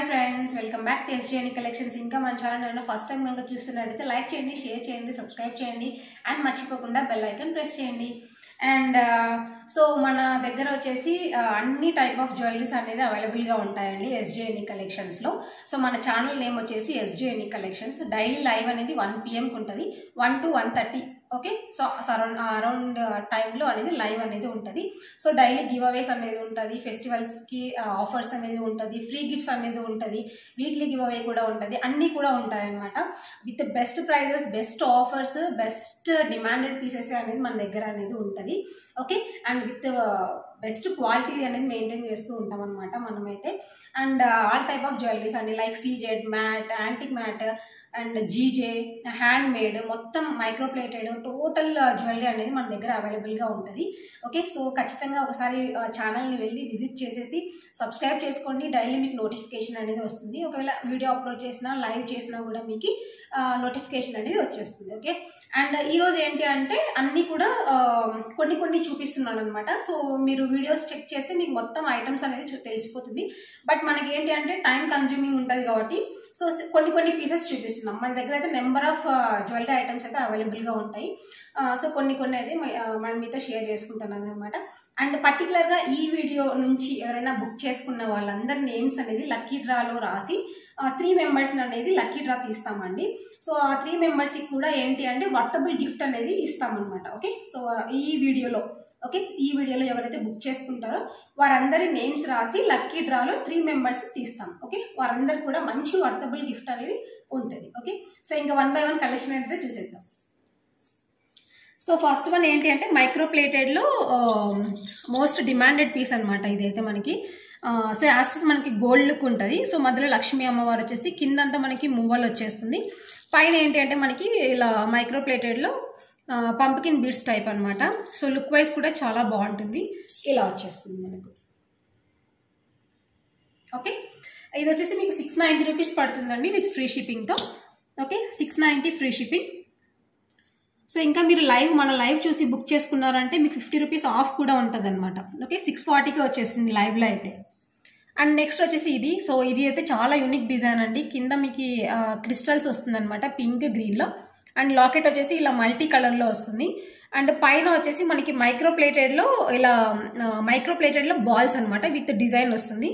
Friends, welcome back to SJNE collections. ఇంకా మన channel first time కనుక చూస్తున్నట్లయితే లైక్ చేయండి, షేర్ చేయండి, సబ్స్క్రైబ్ చేయండి అండ్ మర్చిపోకుండా బెల్ ఐకాన్ ప్రెస్ చేయండి. అండ్ సో మన దగ్గర వచ్చేసి అన్ని టైప్ ఆఫ్ జ్యువెలరీస్ అనేది అవైలబుల్గా ఉంటాయండి SJNE కలెక్షన్స్లో. సో మన ఛానల్ నేమ్ వచ్చేసి SJNE కలెక్షన్స్. డైలీ లైవ్ అనేది 1 PM ఉంటుంది, 1 to 1:30. ఓకే, సో అరౌండ్ టైంలో అనేది లైవ్ అనేది ఉంటుంది. సో డైలీ గివ్ అవేస్ అనేది ఉంటుంది, ఫెస్టివల్స్కి ఆఫర్స్ అనేది ఉంటుంది, ఫ్రీ గిఫ్ట్స్ అనేది ఉంటుంది, వీక్లీ గివ్ అవే కూడా ఉంటుంది, అన్నీ కూడా ఉంటాయన్నమాట. With best prices, best offers, best demanded pieces అనేది మన దగ్గర అనేది ఉంటుంది. Okay, and with best quality అనేది మెయింటైన్ చేస్తూ ఉంటాం అనమాట మనమైతే. And all type of jewelleries అండి, like CZ matte, antique matte and GJ, hand made, మొత్తం మైక్రోప్లేటెడ్ టోటల్ జ్యువెలరీ అనేది మన దగ్గర అవైలబుల్గా ఉంటుంది. ఓకే, సో ఖచ్చితంగా ఒకసారి ఛానల్ని వెళ్ళి విజిట్ చేసేసి సబ్స్క్రైబ్ చేసుకోండి. డైలీ మీకు నోటిఫికేషన్ అనేది వస్తుంది. ఒకవేళ వీడియో అప్లోడ్ చేసినా, లైవ్ చేసినా కూడా మీకు నోటిఫికేషన్ అనేది వచ్చేస్తుంది. ఓకే, అండ్ ఈరోజు ఏంటి అంటే అన్నీ కూడా కొన్ని చూపిస్తున్నాను అనమాట. సో మీరు వీడియోస్ చెక్ చేస్తే మీకు మొత్తం ఐటమ్స్ అనేది తెలిసిపోతుంది. బట్ మనకి ఏంటి అంటే టైం కన్జ్యూమింగ్ ఉంటుంది కాబట్టి సో కొన్ని పీసెస్ చూపిస్తున్నాం. మన దగ్గర అయితే నెంబర్ ఆఫ్ జ్యువెలరీ ఐటమ్స్ అయితే అవైలబుల్గా ఉంటాయి. సో కొన్ని అయితే మనం మీతో షేర్ చేసుకుంటున్నాను అనమాట. అండ్ పర్టికులర్గా ఈ వీడియో నుంచి ఎవరైనా బుక్ చేసుకున్న వాళ్ళందరి నేమ్స్ అనేది లక్కీ డ్రాలో రాసి 3 మెంబర్స్ అనేది లక్కీ డ్రా తీస్తామండి. సో ఆ 3 మెంబర్స్కి కూడా ఏంటి అంటే వర్తబుల్ గిఫ్ట్ అనేది ఇస్తామన్నమాట. ఓకే, సో ఈ వీడియోలో ఎవరైతే బుక్ చేసుకుంటారో వారందరి నేమ్స్ రాసి లక్కీ డ్రాలో 3 మెంబర్స్ తీస్తాం. ఓకే, వారందరికి కూడా మంచి వర్తబుల్ గిఫ్ట్ అనేది ఉంటుంది. ఓకే, సో ఇంకా 1 by 1 కలెక్షన్ అయితే చూసేద్దాం. సో ఫస్ట్ వన్ ఏంటి అంటే మైక్రోప్లేటెడ్లో మోస్ట్ డిమాండెడ్ పీస్ అనమాట ఇదైతే మనకి. సో యాస్టిస్ మనకి గోల్డ్ లుక్ ఉంటుంది. సో మధ్యలో లక్ష్మీ అమ్మవారు వచ్చేసి, కిందంతా మనకి మువ్వలు వచ్చేస్తుంది. పైన ఏంటి అంటే మనకి ఇలా మైక్రోప్లేటెడ్లో పంప్కిన్ బీడ్స్ టైప్ అనమాట. సో లుక్ వైజ్ కూడా చాలా బాగుంటుంది. ఇలా వచ్చేస్తుంది మనకు. ఓకే, ఇది వచ్చేసి మీకు 690 రూపీస్ పడుతుందండి విత్ ఫ్రీ షిప్పింగ్తో. Okay, 690 free shipping. సో ఇంకా మీరు మన లైవ్ చూసి బుక్ చేసుకున్నారంటే మీకు 50 రూపీస్ ఆఫ్ కూడా ఉంటుంది అనమాట. ఓకే, 640కి వచ్చేసింది లైవ్లో అయితే. అండ్ నెక్స్ట్ వచ్చేసి ఇది. సో ఇది అయితే చాలా యూనిక్ డిజైన్ అండి. కింద మీకు క్రిస్టల్స్ వస్తుంది అనమాట, పింక్ గ్రీన్లో. అండ్ లాకెట్ వచ్చేసి ఇలా మల్టీ కలర్లో వస్తుంది. అండ్ పైన వచ్చేసి మనకి మైక్రోప్లేటెడ్లో బాల్స్ అనమాట విత్ డిజైన్ వస్తుంది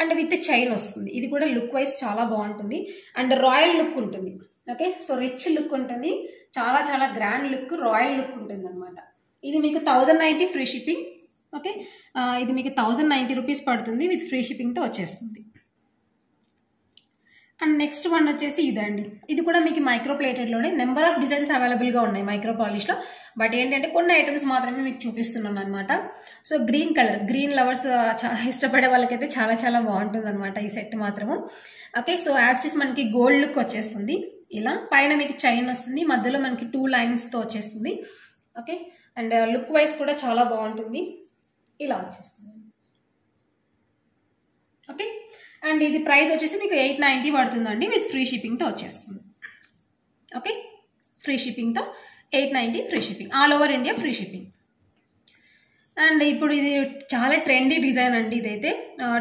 అండ్ విత్ చైన్ వస్తుంది. ఇది కూడా లుక్ వైజ్ చాలా బాగుంటుంది అండ్ రాయల్ లుక్ ఉంటుంది. ఓకే, సో రిచ్ లుక్ ఉంటుంది, చాలా గ్రాండ్ లుక్, రాయల్ లుక్ ఉంటుంది అనమాట. ఇది మీకు 1090 ఫ్రీ షిప్పింగ్. ఓకే, ఇది మీకు 1090 రూపీస్ పడుతుంది విత్ ఫ్రీ షిప్పింగ్తో వచ్చేస్తుంది. అండ్ నెక్స్ట్ వన్ వచ్చేసి ఇదండి. ఇది కూడా మీకు మైక్రోప్లేటెడ్లోనే నెంబర్ ఆఫ్ డిజైన్స్ అవైలబుల్గా ఉన్నాయి మైక్రో పాలిష్లో. బట్ ఏంటంటే కొన్ని ఐటమ్స్ మాత్రమే మీకు చూపిస్తున్నాను అనమాట. సో గ్రీన్ లవర్స్ ఇష్టపడే వాళ్ళకైతే చాలా బాగుంటుంది అనమాట ఈ సెట్ మాత్రము. ఓకే, సో యాస్టిస్ మనకి గోల్డ్ లుక్ వచ్చేస్తుంది. ఇలా పైన మీకు చైన్ వస్తుంది, మధ్యలో మనకి 2 లైన్స్తో వచ్చేస్తుంది. ఓకే, అండ్ లుక్ వైజ్ కూడా చాలా బాగుంటుంది. ఇలా వచ్చేస్తుంది. ఓకే, అండ్ ఇది ప్రైస్ వచ్చేసి మీకు 890 పడుతుందండి విత్ ఫ్రీ షిప్పింగ్తో వచ్చేస్తుంది. ఓకే, ఫ్రీ షిప్పింగ్తో 890 free shipping, all over India free shipping. And ఇప్పుడు ఇది చాలా ట్రెండీ డిజైన్ అండి. ఇదైతే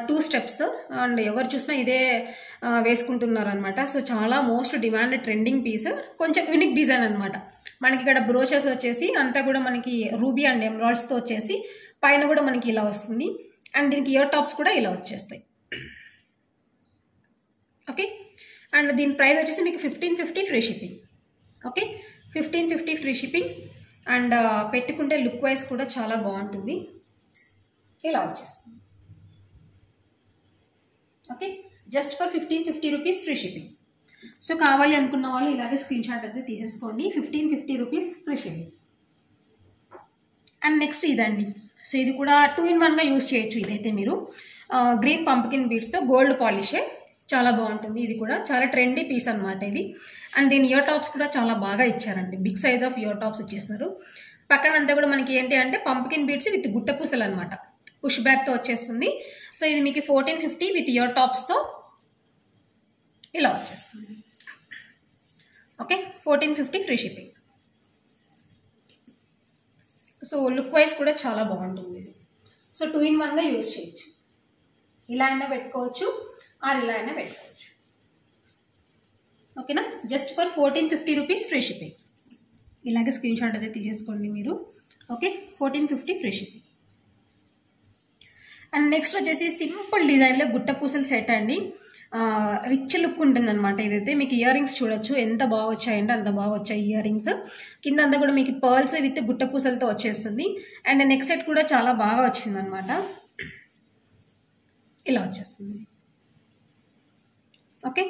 2 స్టెప్స్ అండ్ ఎవరు చూసినా ఇదే వేసుకుంటున్నారు అనమాట. సో చాలా మోస్ట్ డిమాండెడ్ ట్రెండింగ్ పీస్, కొంచెం యూనిక్ డిజైన్ అనమాట. మనకి ఇక్కడ బ్రోచెస్ వచ్చేసి అంతా కూడా మనకి రూబీ అండ్ ఎమరాల్డ్స్తో వచ్చేసి పైన కూడా మనకి ఇలా వస్తుంది. అండ్ దీనికి ఇయర్ టాప్స్ కూడా ఇలా వచ్చేస్తాయి. ఓకే, అండ్ దీని ప్రైస్ వచ్చేసి మీకు 1550 free shipping. Okay, 1550 free shipping. And పెట్టుకుంటే లుక్ వైజ్ కూడా చాలా బాగుంటుంది. ఇలా వచ్చేస్తుంది. Okay, just for 1550 rupees free shipping. So కావాలి అనుకున్న వాళ్ళు ఇలాగే స్క్రీన్ షాట్ అయితే తీసేసుకోండి. 1550 rupees free shipping. And next ఇదండి. సో ఇది కూడా 2 in 1గా యూజ్ చేయొచ్చు. ఇదైతే మీరు గ్రీన్ పంప్కిన్ బీడ్స్తో గోల్డ్ పాలిషే, చాలా బాగుంటుంది. ఇది కూడా చాలా ట్రెండీ పీస్ అనమాట ఇది. అండ్ దీని ఇయర్ టాప్స్ కూడా చాలా బాగా ఇచ్చారండి, big size of ear tops ఇచ్చేస్తారు. పక్కన అంతా కూడా మనకి ఏంటి అంటే పంప్కిన్ బీడ్స్ విత్ గుట్ట పూసలు అనమాట, పుష్ బ్యాక్తో వచ్చేస్తుంది. సో ఇది మీకు 1450 విత్ ఇయర్ టాప్స్తో ఇలా వచ్చేస్తుంది. Okay, 1450 free shipping. So look wise కూడా చాలా బాగుంటుంది ఇది. సో 2 in 1గా యూజ్ చేయొచ్చు. ఇలా అయినా పెట్టుకోవచ్చు, ఆర్ ఇలా అయినా పెట్టుకోవచ్చు. ఓకేనా, just for 1450 rupees free shipping. ఇలాగే స్క్రీన్ షాట్ అయితే తీసేసుకోండి మీరు. Okay, 1450 free shipping. And next వచ్చేసి సింపుల్ డిజైన్లో గుట్ట పూసల సెట్ అండి. రిచ్ లుక్ ఉంటుంది అనమాట. ఇదైతే మీకు ఇయర్ రింగ్స్ చూడొచ్చు ఎంత బాగా వచ్చాయంటే అంత బాగా వచ్చాయి ఇయర్ రింగ్స్. కింద అంతా కూడా మీకు పర్ల్స్ విత్ గుట్ట పూసలతో వచ్చేస్తుంది. అండ్ నెక్ సెట్ కూడా చాలా బాగా వచ్చింది అనమాట. ఇలా వచ్చేస్తుంది. ఓకే,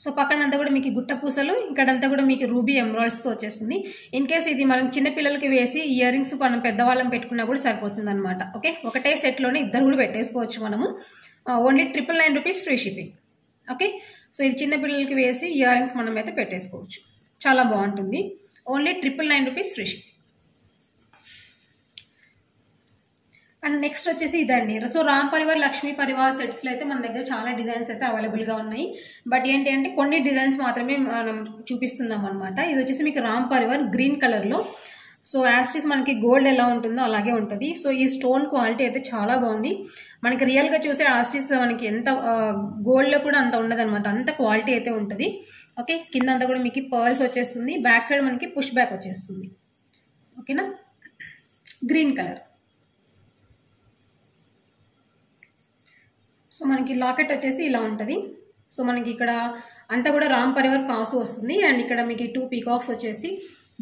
సో పక్కన అంతా కూడా మీకు గుట్ట పూసలు, ఇక్కడంతా కూడా మీకు రూబీ ఎమరాల్డ్స్తో వచ్చేస్తుంది. ఇన్ కేస్ ఇది మనం చిన్నపిల్లలకి వేసి ఇయర్ రింగ్స్ మనం పెద్దవాళ్ళం పెట్టుకున్నా కూడా సరిపోతుంది అనమాట. ఓకే, ఒకటే సెట్లోనే ఇద్దరు కూడా పెట్టేసుకోవచ్చు మనము. Only 999 rupees free shipping. Okay, so ఇది చిన్నపిల్లలకి వేసి ఇయర్ రింగ్స్ మనం అయితే పెట్టేసుకోవచ్చు. చాలా బాగుంటుంది. Only 999 rupees free shipping. And next వచ్చేసి ఇదండి. సో రామ్ పరివార్ లక్ష్మీ పరివార్ సెట్స్లో అయితే మన దగ్గర చాలా డిజైన్స్ అయితే అవైలబుల్గా ఉన్నాయి. బట్ ఏంటి అంటే కొన్ని డిజైన్స్ మాత్రమే మనం చూపిస్తున్నాం అనమాట. ఇది వచ్చేసి మీకు రామ్ పరివార్ గ్రీన్ కలర్లో. సో యాస్టిస్ మనకి గోల్డ్ ఎలా ఉంటుందో అలాగే ఉంటుంది. సో ఈ స్టోన్ క్వాలిటీ అయితే చాలా బాగుంది. మనకి రియల్గా చూసే యాస్టిస్ మనకి ఎంత గోల్డ్లో కూడా అంత ఉండదు అనమాట, అంత క్వాలిటీ అయితే ఉంటుంది. ఓకే, కింద అంతా కూడా మీకు పర్ల్స్ వచ్చేస్తుంది. బ్యాక్ సైడ్ మనకి పుష్ బ్యాక్ వచ్చేస్తుంది. ఓకేనా, గ్రీన్ కలర్. సో మనకి లాకెట్ వచ్చేసి ఇలా ఉంటుంది. సో మనకి ఇక్కడ అంతా కూడా రామ్ పరివార్ కాసు వస్తుంది. అండ్ ఇక్కడ మీకు 2 పీకాక్స్ వచ్చేసి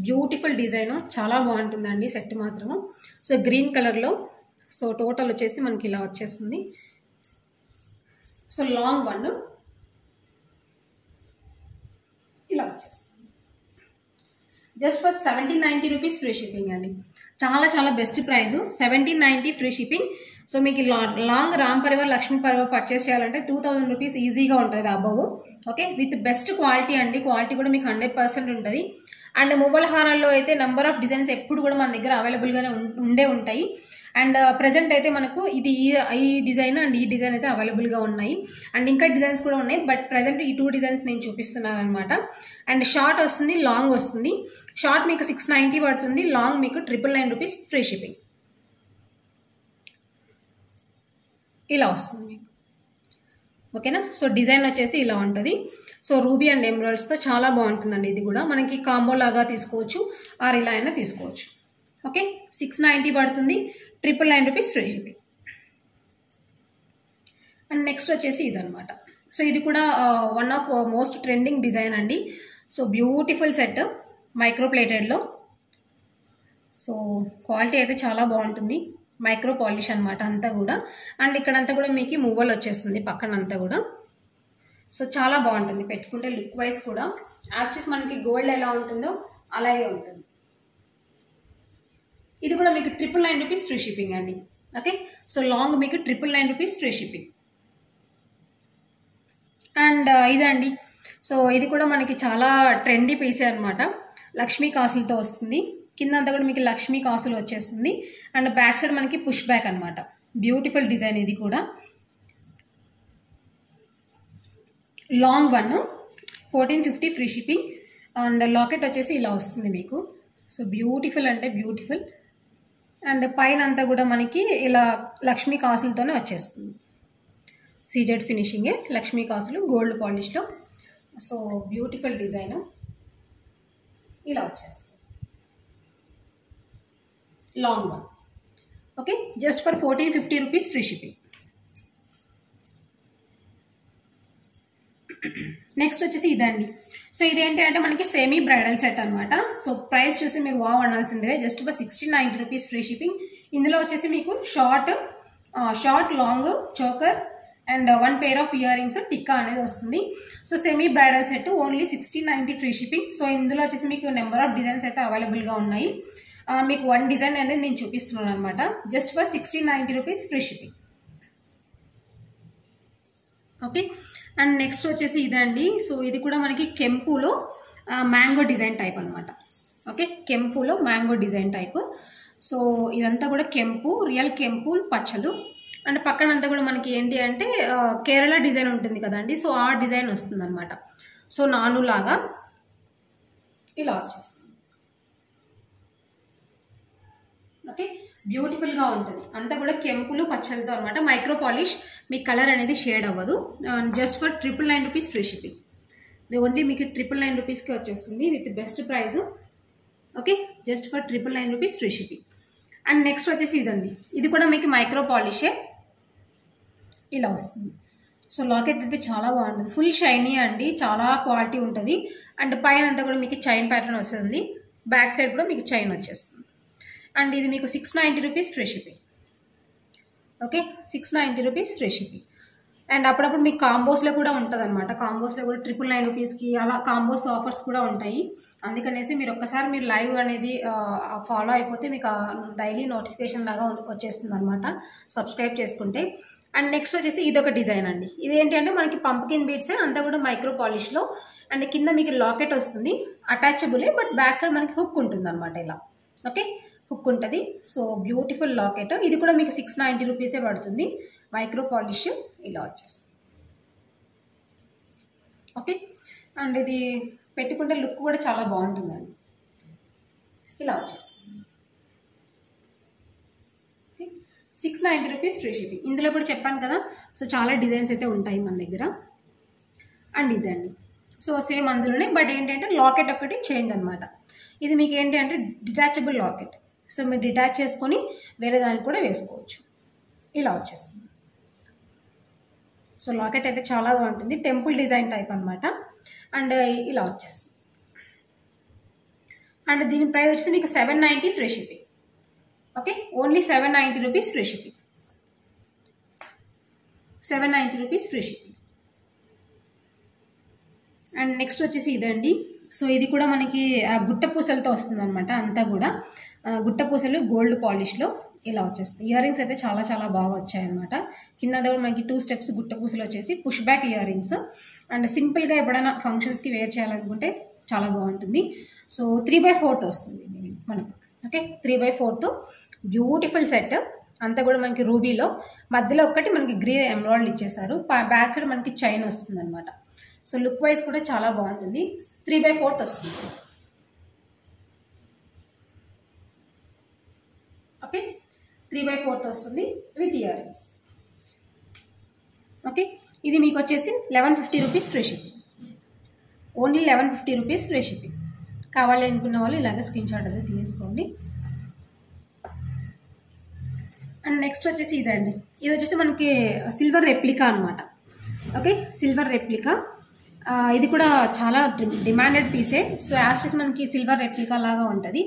బ్యూటిఫుల్ డిజైన్, చాలా బాగుంటుందండి సెట్ మాత్రము. సో గ్రీన్ కలర్లో. సో టోటల్ వచ్చేసి మనకి ఇలా వచ్చేస్తుంది. సో లాంగ్ వన్ ఇలా వచ్చేస్తుంది. Just for 1790 rupees free shipping అండి. చాలా చాలా best price, 1790 free shipping. So మీకు లాంగ్ రామ్ పరివార్ లక్ష్మీ పరివార్ పర్చేస్ చేయాలంటే 2000 రూపీస్ ఈజీగా ఉంటుంది above. Okay, with best quality అండి. క్వాలిటీ కూడా మీకు 100% ఉంటుంది. అండ్ మువ్వల హారాల్లో అయితే నెంబర్ ఆఫ్ డిజైన్స్ ఎప్పుడు కూడా మన దగ్గర అవైలబుల్గానే ఉంటాయి. అండ్ ప్రజెంట్ అయితే మనకు ఇది ఈ డిజైన్ అండ్ ఈ డిజైన్ అయితే అవైలబుల్గా ఉన్నాయి. అండ్ ఇంకా డిజైన్స్ కూడా ఉన్నాయి. బట్ ప్రజెంట్ ఈ 2 డిజైన్స్ నేను చూపిస్తున్నాను అనమాట. అండ్ షార్ట్ వస్తుంది, లాంగ్ వస్తుంది. షార్ట్ మీకు 690 పడుతుంది, లాంగ్ మీకు 999 రూపీస్ ఫ్రీ షిప్పింగ్. ఇలా వస్తుంది మీకు. ఓకేనా, సో డిజైన్ వచ్చేసి ఇలా ఉంటుంది. సో రూబీ అండ్ ఎమరాల్డ్స్తో చాలా బాగుంటుందండి. ఇది కూడా మనకి కాంబో లాగా తీసుకోవచ్చు, ఆర్ ఇలా అయినా తీసుకోవచ్చు. ఓకే, 690 పడుతుంది, 999 rupees free shipping. And next వచ్చేసి ఇదనమాట. సో ఇది కూడా one of most trending design అండి. సో బ్యూటిఫుల్ సెట్ మైక్రో ప్లేటెడ్లో. సో క్వాలిటీ అయితే చాలా బాగుంటుంది. మైక్రో పాలిష్ అనమాట అంతా కూడా. అండ్ ఇక్కడంతా కూడా మీకు మువ్వలు వచ్చేస్తుంది పక్కనంతా కూడా. సో చాలా బాగుంటుంది పెట్టుకుంటే లుక్ వైజ్ కూడా. యాస్టిస్ మనకి గోల్డ్ ఎలా ఉంటుందో అలాగే ఉంటుంది. ఇది కూడా మీకు 999 రూపీస్ ఫ్రీ షిప్పింగ్ అండి. ఓకే, సో లాంగ్ మీకు 999 రూపీస్ ఫ్రీ షిప్పింగ్. అండ్ ఇదండి. సో ఇది కూడా మనకి చాలా ట్రెండీ పీసే అనమాట. లక్ష్మీ కాసులతో వస్తుంది. కింద అంతా కూడా మీకు లక్ష్మీ కాసులు వచ్చేస్తుంది. అండ్ బ్యాక్ సైడ్ మనకి పుష్ బ్యాక్ అనమాట. బ్యూటిఫుల్ డిజైన్ ఇది కూడా. Long one 1450 free shipping. And locket వచ్చేసి ఇలా వస్తుంది మీకు. సో బ్యూటిఫుల్ అంటే బ్యూటిఫుల్. అండ్ పైన అంతా కూడా మనకి ఇలా లక్ష్మీ కాసులతోనే వచ్చేస్తుంది. సీజెడ్ ఫినిషింగే, లక్ష్మీ కాసులు గోల్డ్ పాలిష్లో. సో బ్యూటిఫుల్ డిజైన్ ఇలా వచ్చేస్తుంది. Long one. Okay, just for 1450 rupees free shipping. Next వచ్చేసి ఇదండి. సో ఇదేంటి అంటే మనకి సెమీ బ్రైడల్ సెట్ అనమాట. సో ప్రైస్ చూసి మీరు వావ్ అనాల్సిందే. Just for 1690 rupees free shipping. ఇందులో వచ్చేసి మీకు short long choker and 1 pair of ear rings tikka అనేది వస్తుంది. So semi bridal set only 1690 free shipping. So ఇందులో వచ్చేసి మీకు నెంబర్ ఆఫ్ డిజైన్స్ అయితే అవైలబుల్గా ఉన్నాయి. మీకు 1 డిజైన్ అనేది నేను చూపిస్తున్నాను అనమాట. Just for 1690 rupees free shipping. Okay, and next వచ్చేసి ఇదండి. సో ఇది కూడా మనకి కెంపులో మ్యాంగో డిజైన్ టైప్ అనమాట. ఓకే, కెంపులో మ్యాంగో డిజైన్ టైప్. సో ఇదంతా కూడా కెంపు, రియల్ కెంపు పచ్చలు. అండ్ పక్కనంతా కూడా మనకి ఏంటి అంటే కేరళ డిజైన్ ఉంటుంది కదండి. సో ఆ డిజైన్ వస్తుంది అనమాట. సో నానులాగా ఇలా వచ్చేస్తుంది. ఓకే, బ్యూటిఫుల్గా ఉంటుంది. అంతా కూడా కెంపులు పచ్చలతో అనమాట. మైక్రో పాలిష్, మీ కలర్ అనేది షేడ్ అవ్వదు. Just for 999 rupees free shipping. Only మీకు 999 రూపీస్కి వచ్చేస్తుంది with best price. Okay, just for 999 rupees free shipping. And next వచ్చేసి ఇదండి, ఇది కూడా మీకు మైక్రో పాలిషే, ఇలా వస్తుంది. సో లాకెట్ అయితే చాలా బాగుంటుంది, ఫుల్ షైనీ అండి, చాలా క్వాలిటీ ఉంటుంది. అండ్ పైన అంతా కూడా మీకు చైన్ ప్యాటర్న్ వస్తుంది, బ్యాక్ సైడ్ కూడా మీకు చైన్ వచ్చేస్తుంది. అండ్ ఇది మీకు 690 rupees free shipping. Okay, 690 rupees free shipping. And అప్పుడప్పుడు మీకు కాంబోస్లో కూడా ఉంటుంది అనమాట. కాంబోస్లో కూడా 999 రూపీస్కి అలా కాంబోస్ ఆఫర్స్ కూడా ఉంటాయి. అందుకనేసి మీరు ఒక్కసారి మీరు లైవ్ అనేది ఫాలో అయిపోతే మీకు డైలీ నోటిఫికేషన్ లాగా వచ్చేస్తుంది అనమాట, సబ్స్క్రైబ్ చేసుకుంటే. అండ్ నెక్స్ట్ వచ్చేసి ఇదొక డిజైన్ అండి. ఇదేంటి అంటే మనకి పంప్కిన్ బీడ్స్ అంతా కూడా మైక్రో పాలిష్లో. అండ్ కింద మీకు లాకెట్ వస్తుంది, అటాచబులే, బట్ బ్యాక్ సైడ్ మనకి హుక్ ఉంటుంది అనమాట, ఇలా. ఓకే, హుక్ ఉంటుంది. So beautiful locket. ఇది కూడా మీకు 690 రూపీసే పడుతుంది, మైక్రో పాలిష్, ఇలా వచ్చేస్తుంది. ఓకే, అండ్ ఇది పెట్టుకుంటే లుక్ కూడా చాలా బాగుంటుందండి, ఇలా వచ్చేస్తుంది. 690 రూపీస్ ఫ్రీ షిప్పింగ్. ఇందులో కూడా చెప్పాను కదా, సో చాలా డిజైన్స్ అయితే ఉంటాయి మన దగ్గర. అండ్ ఇదండి, సో సేమ్ అందులోనే, బట్ ఏంటంటే లాకెట్ ఒకటి చేంజ్ అనమాట. ఇది మీకు ఏంటి అంటే డిటాచబుల్ లాకెట్. సో మీరు డిటాచ్ చేసుకొని వేరే దానికి కూడా వేసుకోవచ్చు, ఇలా వచ్చేస్తుంది. సో లాకెట్ అయితే చాలా బాగుంటుంది, టెంపుల్ డిజైన్ టైప్ అనమాట. అండ్ ఇలా వచ్చేస్తుంది. అండ్ దీని ప్రైస్ వచ్చేసి మీకు 790 free shipping. Okay, only 790 rupees free shipping. 790 rupees free shipping. And next వచ్చేసి ఇదండి. సో ఇది కూడా మనకి గుట్ట పూసలతో వస్తుంది అనమాట, అంతా కూడా గుట్ట పూసలు గోల్డ్ పాలిష్లో, ఇలా వచ్చేస్తుంది. ఇయర్ రింగ్స్ అయితే చాలా చాలా బాగా వచ్చాయన్నమాట. కింద కూడా మనకి 2 స్టెప్స్ గుట్ట పూసలు వచ్చేసి push back ear rings. And సింపుల్గా ఎప్పుడైనా ఫంక్షన్స్కి వేర్ చేయాలనుకుంటే చాలా బాగుంటుంది. సో 3/4 వస్తుంది మనకు. Okay, 3/4 beautiful set. అంతా కూడా మనకి రూబీలో, మధ్యలో ఒక్కటి మనకి గ్రీన్ ఎమరాల్డ్ ఇచ్చేసారు, బ్యాక్ సైడ్ మనకి చైన్ వస్తుంది అనమాట. సో లుక్ వైజ్ కూడా చాలా బాగుంటుంది. 3/4 వస్తుంది. ఓకే, 3/4 వస్తుంది విత్ ఇయర్ రింగ్స్. ఓకే, ఇది మీకు వచ్చేసి 1150 rupees free shipping. Only 1150 rupees free shipping. కావాలి అనుకున్న వాళ్ళు ఇలాగ స్క్రీన్ షాట్ అయితే తీసుకోండి. అండ్ నెక్స్ట్ వచ్చేసి ఇదండి, ఇది వచ్చేసి మనకి సిల్వర్ రెప్లికా అనమాట. Okay, silver replica. ఇది కూడా చాలా డిమాండెడ్ పీసే. సో యాస్టిస్ మనకి సిల్వర్ రెప్లికా లాగా ఉంటుంది.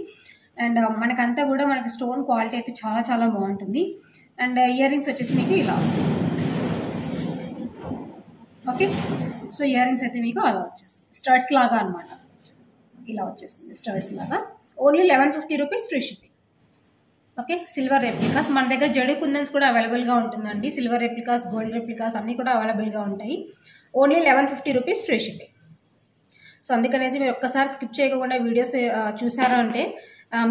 అండ్ మనకంతా కూడా మనకి స్టోన్ క్వాలిటీ అయితే చాలా చాలా బాగుంటుంది. అండ్ ఇయర్ రింగ్స్ వచ్చేసి మీకు ఇలా వస్తుంది. ఓకే, సో ఇయర్ రింగ్స్ అయితే మీకు అలా వచ్చేస్తుంది, స్టడ్స్ లాగా అనమాట, ఇలా వచ్చేస్తుంది స్టడ్స్ లాగా. Only 1150 rupees free shipping. Okay, silver replicas మన దగ్గర జడి కుందన్స్ కూడా అవైలబుల్గా ఉంటుందండి. సిల్వర్ రెప్లికాస్, గోల్డ్ రెప్లికాస్ అన్నీ కూడా అవైలబుల్గా ఉంటాయి. Only 1150 rupees free shipping. So అందుకనేసి మీరు ఒక్కసారి స్కిప్ చేయకుండా వీడియోస్ చూసారా అంటే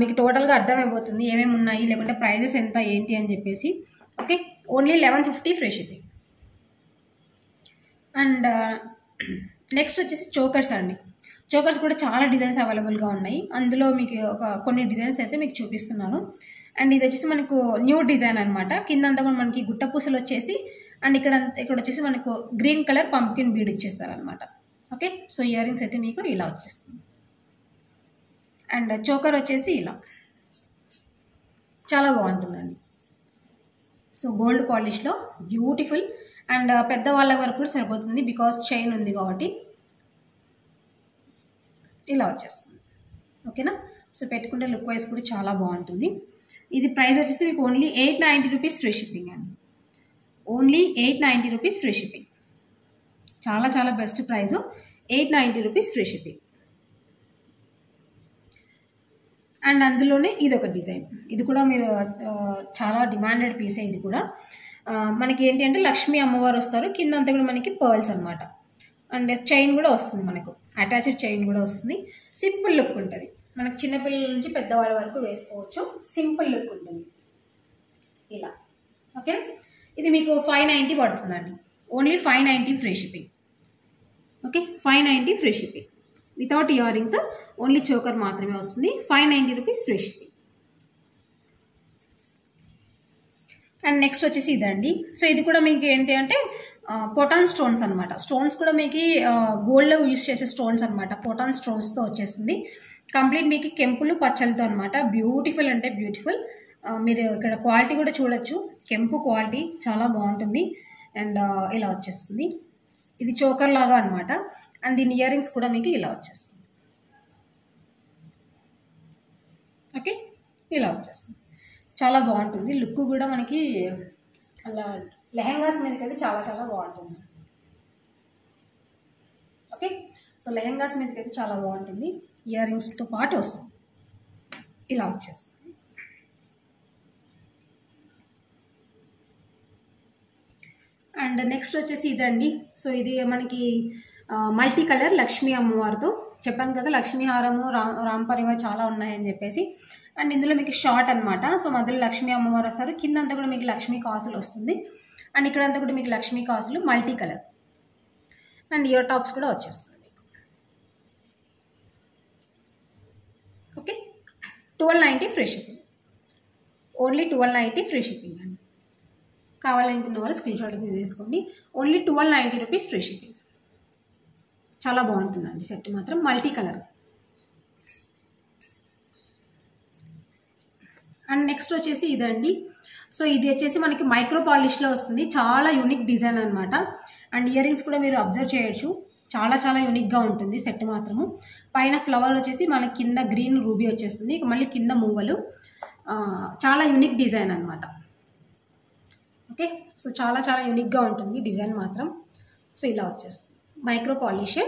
మీకు టోటల్గా అర్థమైపోతుంది ఏమేమి ఉన్నాయి, లేకుంటే ప్రైజెస్ ఎంత ఏంటి అని చెప్పేసి. Okay, only 1150 free shipping. And next వచ్చేసి చోకర్స్ అండి. చోకర్స్ కూడా చాలా డిజైన్స్ అవైలబుల్గా ఉన్నాయి. అందులో మీకు కొన్ని డిజైన్స్ అయితే మీకు చూపిస్తున్నాను. అండ్ ఇది వచ్చేసి మనకు న్యూ డిజైన్ అనమాట. కిందంతా కూడా మనకి గుట్ట పూసలు వచ్చేసి, అండ్ ఇక్కడ వచ్చేసి మనకు గ్రీన్ కలర్ పంప్కిన్ బీడ్ ఇచ్చేస్తారనమాట. ఓకే, సో ఇయర్ రింగ్స్ అయితే మీకు ఇలా వచ్చేస్తుంది. అండ్ చోకర్ వచ్చేసి ఇలా చాలా బాగుంటుందండి. సో గోల్డ్ పాలిష్లో బ్యూటిఫుల్. అండ్ పెద్దవాళ్ళ వరకు కూడా సరిపోతుంది, బికాస్ చైన్ ఉంది కాబట్టి. ఇలా వచ్చేస్తుంది. ఓకేనా, సో పెట్టుకుంటే లుక్ వైజ్ కూడా చాలా బాగుంటుంది. ఇది ప్రైస్ వచ్చేసి మీకు ఓన్లీ 890 రూపీస్ ఫ్రీ షిప్పింగ్ అండి. Only 890 rupees free shipping. చాలా చాలా best price, 890 rupees free shipping. And అందులోనే ఇది ఒక డిజైన్. ఇది కూడా మీరు చాలా డిమాండెడ్ పీసే. ఇది కూడా మనకి ఏంటి అంటే లక్ష్మీ అమ్మవారు వస్తారు, కింద అంతా కూడా మనకి పర్ల్స్ అనమాట. అండ్ చైన్ కూడా వస్తుంది, మనకు అటాచ్డ్ చైన్ కూడా వస్తుంది. సింపుల్ లుక్ ఉంటుంది, మనకు చిన్నపిల్లల నుంచి పెద్దవాళ్ళ వరకు వేసుకోవచ్చు. సింపుల్ లుక్ ఉంటుంది ఇలా. ఓకే, ఇది మీకు 590 పడుతుందండి. Only 590 free shipping. Okay, 590 free shipping without ear rings. Only choker మాత్రమే వస్తుంది. 590 rupees free shipping. And next వచ్చేసి ఇదండి. సో ఇది కూడా మీకు ఏంటి అంటే పొటాన్ స్టోన్స్ అనమాట. స్టోన్స్ కూడా మీకు గోల్డ్లో యూజ్ చేసే స్టోన్స్ అనమాట. పొటాన్ స్టోన్స్తో వచ్చేస్తుంది. కంప్లీట్ మీకు కెంపులు పచ్చలతో అనమాట. బ్యూటిఫుల్ అంటే బ్యూటిఫుల్. మీరు ఇక్కడ క్వాలిటీ కూడా చూడొచ్చు. కెంపు క్వాలిటీ చాలా బాగుంటుంది. అండ్ ఇలా వచ్చేస్తుంది. ఇది చోకర్ లాగా అనమాట. అండ్ దీని ఇయర్ రింగ్స్ కూడా మీకు ఇలా వచ్చేస్తుంది. ఓకే, ఇలా వచ్చేస్తుంది. చాలా బాగుంటుంది. లుక్ కూడా మనకి అలా లెహెంగాస్ మీదకి అయితే చాలా చాలా బాగుంటుంది. ఓకే, సో లెహెంగాస్ మీదకి అయితే చాలా బాగుంటుంది. ఇయర్ రింగ్స్తో పాటు వస్తుంది. ఇలా వచ్చేస్తుంది. అండ్ నెక్స్ట్ వచ్చేసి ఇదండి. సో ఇది మనకి మల్టీ కలర్ లక్ష్మీ అమ్మవారితో. చెప్పాను కదా లక్ష్మీ హారము రామ్ పరివార్ చాలా ఉన్నాయని చెప్పేసి. అండ్ ఇందులో మీకు షార్ట్ అనమాట. సో మధ్యలో లక్ష్మీ అమ్మవారు వస్తారు. కిందంతా కూడా మీకు లక్ష్మీ కాసులు వస్తుంది. అండ్ ఇక్కడంతా కూడా మీకు లక్ష్మీ కాసులు multi colour. And ear tops కూడా వచ్చేస్తుంది మీకు. Okay, 1290 free shipping. Only 1290 free shipping అండి. కావాలనుకున్న వాళ్ళు స్క్రీన్ షాట్ తీసుకోండి. Only 1290 rupees free shipping. చాలా బాగుంటుందండి సెట్ మాత్రం. Multi colour. అండ్ నెక్స్ట్ వచ్చేసి ఇదండి. సో ఇది వచ్చేసి మనకి మైక్రో పాలిష్లో వస్తుంది. చాలా యూనిక్ డిజైన్ అనమాట. అండ్ ఇయర్ రింగ్స్ కూడా మీరు అబ్జర్వ్ చేయొచ్చు. చాలా చాలా యూనిక్గా ఉంటుంది సెట్ మాత్రము. పైన ఫ్లవర్ వచ్చేసి మనకి కింద గ్రీన్ రూబీ వచ్చేస్తుంది. మళ్ళీ కింద మువ్వలు. చాలా యూనిక్ డిజైన్ అనమాట. ఓకే, సో చాలా చాలా యూనిక్గా ఉంటుంది డిజైన్ మాత్రం. సో ఇలా వచ్చేస్తుంది. మైక్రో పాలిష్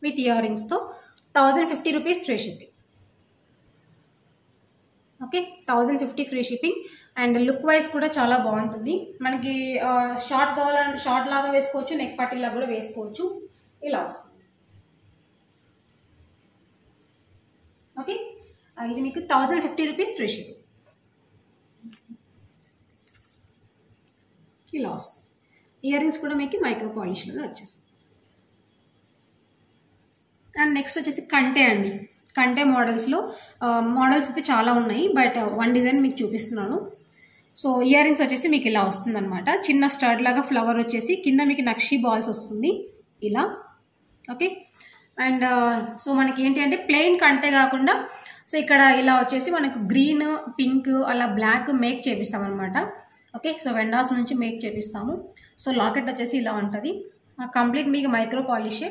విత్ ఇయర్ రింగ్స్తో 1050 rupees free shipping. Okay, 1050 free shipping. And look wise కూడా చాలా బాగుంటుంది. మనకి షార్ట్ కావాలంటే షార్ట్ లాగా వేసుకోవచ్చు, నెక్ పట్టీ లాగా కూడా వేసుకోవచ్చు. ఇలా వస్తుంది. ఓకే, ఇది మీకు 1050 రూపీస్ ఫ్రీ షిప్పింగ్. ఇలా వస్తుంది. ఇయర్ రింగ్స్ కూడా మీకు మైక్రో పాలిష్లో వచ్చేస్తుంది. అండ్ నెక్స్ట్ వచ్చేసి కంటే అండి. కంటే మోడల్స్లో మోడల్స్ అయితే చాలా ఉన్నాయి. బట్ వన్ డిజైన్ మీకు చూపిస్తున్నాను. సో ఇయర్ రింగ్స్ వచ్చేసి మీకు ఇలా వస్తుంది అనమాట. చిన్న స్టడ్ లాగా ఫ్లవర్ వచ్చేసి కింద మీకు నక్షి బాల్స్ వస్తుంది ఇలా. ఓకే, అండ్ సో మనకి ఏంటి అంటే ప్లెయిన్ కంటే కాకుండా సో ఇక్కడ ఇలా వచ్చేసి మనకు గ్రీన్, పింక్, అలా బ్లాక్ మేక్ చేపిస్తాం అనమాట. ఓకే, సో వెండాస్ నుంచి మేక్ చేపిస్తాము. సో లాకెట్ వచ్చేసి ఇలా ఉంటుంది. కంప్లీట్ మీకు మైక్రో పాలిషే.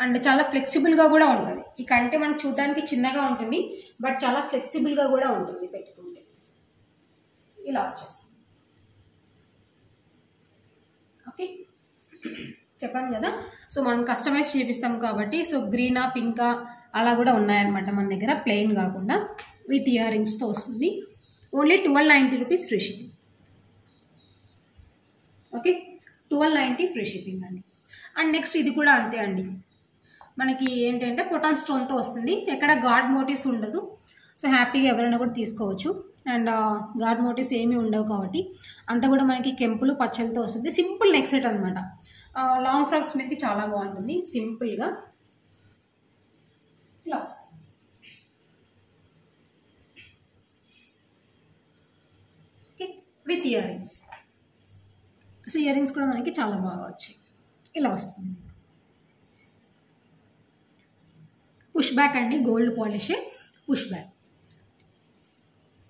అండ్ చాలా ఫ్లెక్సిబుల్గా కూడా ఉంటుంది. ఈ కంటే మనకు చూడడానికి చిన్నగా ఉంటుంది, బట్ చాలా ఫ్లెక్సిబుల్గా కూడా ఉంటుంది పెట్టుకుంటే. ఇలా వచ్చేస్తుంది. ఓకే, చెప్పాను కదా. సో మనం కస్టమైజ్ చేపిస్తాం కాబట్టి సో గ్రీనా, పింకా అలా కూడా ఉన్నాయన్నమాట మన దగ్గర. ప్లెయిన్ కాకుండా విత్ ఇయర్ రింగ్స్తో వస్తుంది. Only 1290 rupees free shipping. Okay, 1290 free shipping అండి. అండ్ నెక్స్ట్ ఇది కూడా అంతే అండి. మనకి ఏంటంటే పొటాన్ స్టోన్తో వస్తుంది. ఎక్కడ గాడ్ మోటివ్స్ ఉండదు. సో హ్యాపీగా ఎవరైనా కూడా తీసుకోవచ్చు. అండ్ గాడ్ మోటివ్స్ ఏమీ ఉండవు కాబట్టి అంతా కూడా మనకి కెంపులు పచ్చలతో వస్తుంది. సింపుల్ నెక్ సెట్ అనమాట. లాంగ్ ఫ్రాక్స్ మీదకి చాలా బాగుంటుంది. సింపుల్గా ఇలా వస్తుంది. Okay, with ear rings. So ear rings కూడా మనకి చాలా బాగా వచ్చాయి. ఇలా వస్తుంది. పుష్ బ్యాక్ అండి. Gold polish push back.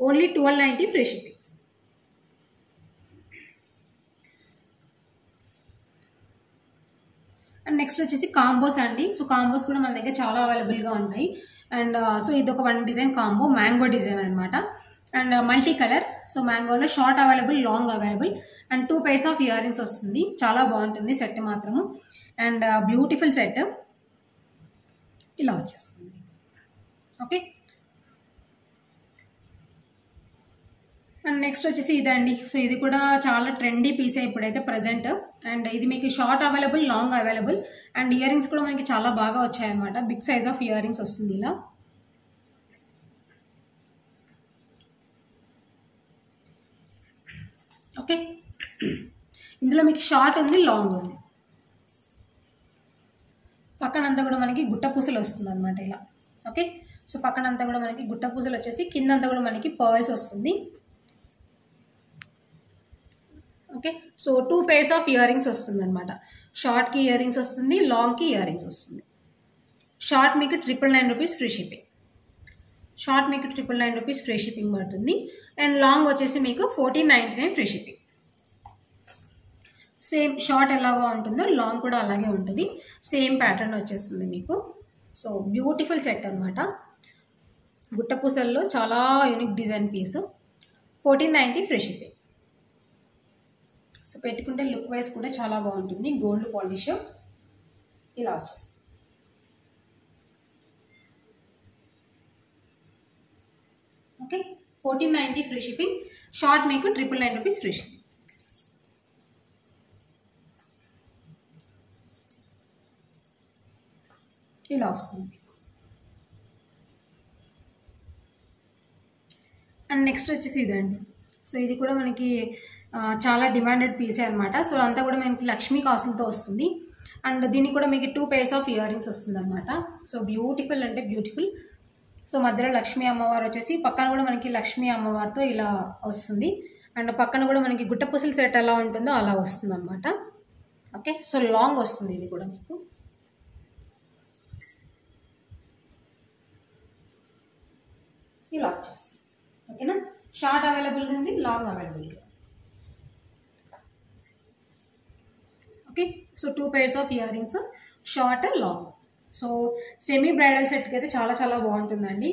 Only 1290 free shipping. And next వచ్చేసి కాంబోస్ అండి. సో కాంబోస్ కూడా మన దగ్గర చాలా అవైలబుల్గా ఉంటాయి. అండ్ సో ఇది ఒక one design combo, mango design అనమాట. And multi colour. సో మ్యాంగోలో short available, long available. And 2 pairs of ear rings వస్తుంది. చాలా బాగుంటుంది సెట్ మాత్రము. And beautiful set. ఇలా వచ్చేస్తుంది. ఓకే, అండ్ నెక్స్ట్ వచ్చేసి ఇదండి. సో ఇది కూడా చాలా ట్రెండీ పీసే ఇప్పుడైతే ప్రజెంట్. అండ్ ఇది మీకు short available, long available. And ear rings కూడా మనకి చాలా బాగా వచ్చాయన్నమాట. Big size of ear rings వస్తుంది ఇలా. ఓకే, ఇందులో మీకు షార్ట్ ఉంది, లాంగ్ ఉంది. పక్కనంతా కూడా మనకి గుట్ట పూసలు వస్తుంది అనమాట ఇలా. ఓకే, సో పక్కనంతా కూడా మనకి గుట్ట పూసలు వచ్చేసి కిందంతా కూడా మనకి పర్ల్స్ వస్తుంది. Okay, so 2 pairs of ear rings వస్తుంది అనమాట. షార్ట్కి ఇయర్ రింగ్స్ వస్తుంది, లాంగ్కి ఇయర్ రింగ్స్ వస్తుంది. షార్ట్ మీకు 999 రూపీస్ ఫ్రీ షిప్పింగ్. షార్ట్ మీకు 999 రూపీస్ ఫ్రీ షిప్పింగ్ పడుతుంది. అండ్ లాంగ్ వచ్చేసి మీకు 1499 ఫ్రీ షిప్పింగ్. సేమ్ షార్ట్ ఎలాగా ఉంటుందో లాంగ్ కూడా అలాగే ఉంటుంది. సేమ్ ప్యాటర్న్ వచ్చేస్తుంది మీకు. సో బ్యూటిఫుల్ సెట్ అనమాట. గుట్టపూసల్లో చాలా unique design piece. 1490 free shipping. So పెట్టుకుంటే లుక్ వైజ్ కూడా చాలా బాగుంటుంది. గోల్డ్ పాలిష్ ఇలా వచ్చేస్తుంది. Okay, 1490 free shipping. షార్ట్ మీకు 999 రూపీస్ ఫ్రీ షిప్పింగ్. ఇలా వస్తుంది. అండ్ నెక్స్ట్ వచ్చేసి ఇదండి. సో ఇది కూడా మనకి చాలా డిమాండెడ్ పీసే అనమాట. సో అంతా కూడా మనకి లక్ష్మీ కాసులతో వస్తుంది. అండ్ దీనికి కూడా మీకు 2 pairs ఆఫ్ ఇయర్ రింగ్స్ వస్తుంది అనమాట. సో బ్యూటిఫుల్ అంటే బ్యూటిఫుల్. సో మధ్యలో లక్ష్మీ అమ్మవారు వచ్చేసి పక్కన కూడా మనకి లక్ష్మీ అమ్మవారితో ఇలా వస్తుంది. అండ్ పక్కన కూడా మనకి గుట్టపూసల సెట్ ఎలా ఉంటుందో అలా వస్తుంది అనమాట. ఓకే, సో లాంగ్ వస్తుంది ఇది కూడా మీకు. ఇలా వచ్చేస్తుంది. ఓకేనా, షార్ట్ అవైలబుల్గా ఉంది, లాంగ్ అవైలబుల్గా. Okay, so 2 pairs of ear rings, short long. So semi bridal సెట్కి అయితే చాలా చాలా బాగుంటుందండి.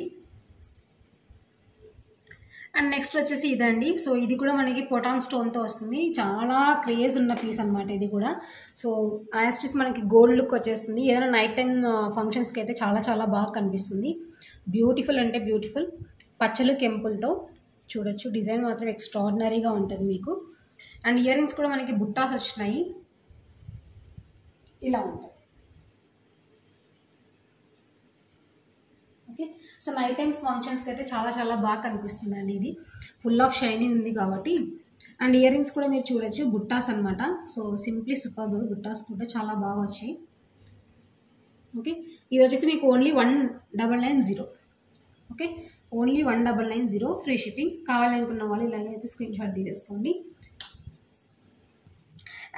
అండ్ నెక్స్ట్ వచ్చేసి ఇదండి. సో ఇది కూడా మనకి పొటాన్ స్టోన్తో వస్తుంది. చాలా క్రేజ్ ఉన్న పీస్ అనమాట ఇది కూడా. సో యాస్టిస్ మనకి గోల్డ్ లుక్ వచ్చేస్తుంది. ఏదైనా నైట్ టైం ఫంక్షన్స్కి అయితే చాలా చాలా బాగా కనిపిస్తుంది. బ్యూటిఫుల్ అంటే బ్యూటిఫుల్. పచ్చలు కెంపులతో చూడొచ్చు. డిజైన్ మాత్రం ఎక్స్ట్రాడినరీగా ఉంటుంది మీకు. అండ్ ఇయర్ రింగ్స్ కూడా మనకి బుట్టాస్ వచ్చినాయి. ఇలా ఉంటాయి. ఓకే, సో నైట్ టైమ్స్ ఫంక్షన్స్కి అయితే చాలా చాలా బాగా కనిపిస్తుందండి. ఇది ఫుల్ ఆఫ్ షైనింగ్ ఉంది కాబట్టి. అండ్ ఇయర్ రింగ్స్ కూడా మీరు చూడొచ్చు, బుట్టాస్ అనమాట. So simply superb. బుట్టాస్ కూడా చాలా బాగా వచ్చాయి. ఓకే, ఇది వచ్చేసి మీకు only 1990. Okay, only 1990 free shipping. కావాలనుకున్న వాళ్ళు ఇలాగైతే స్క్రీన్ షాట్ తీసేసుకోండి.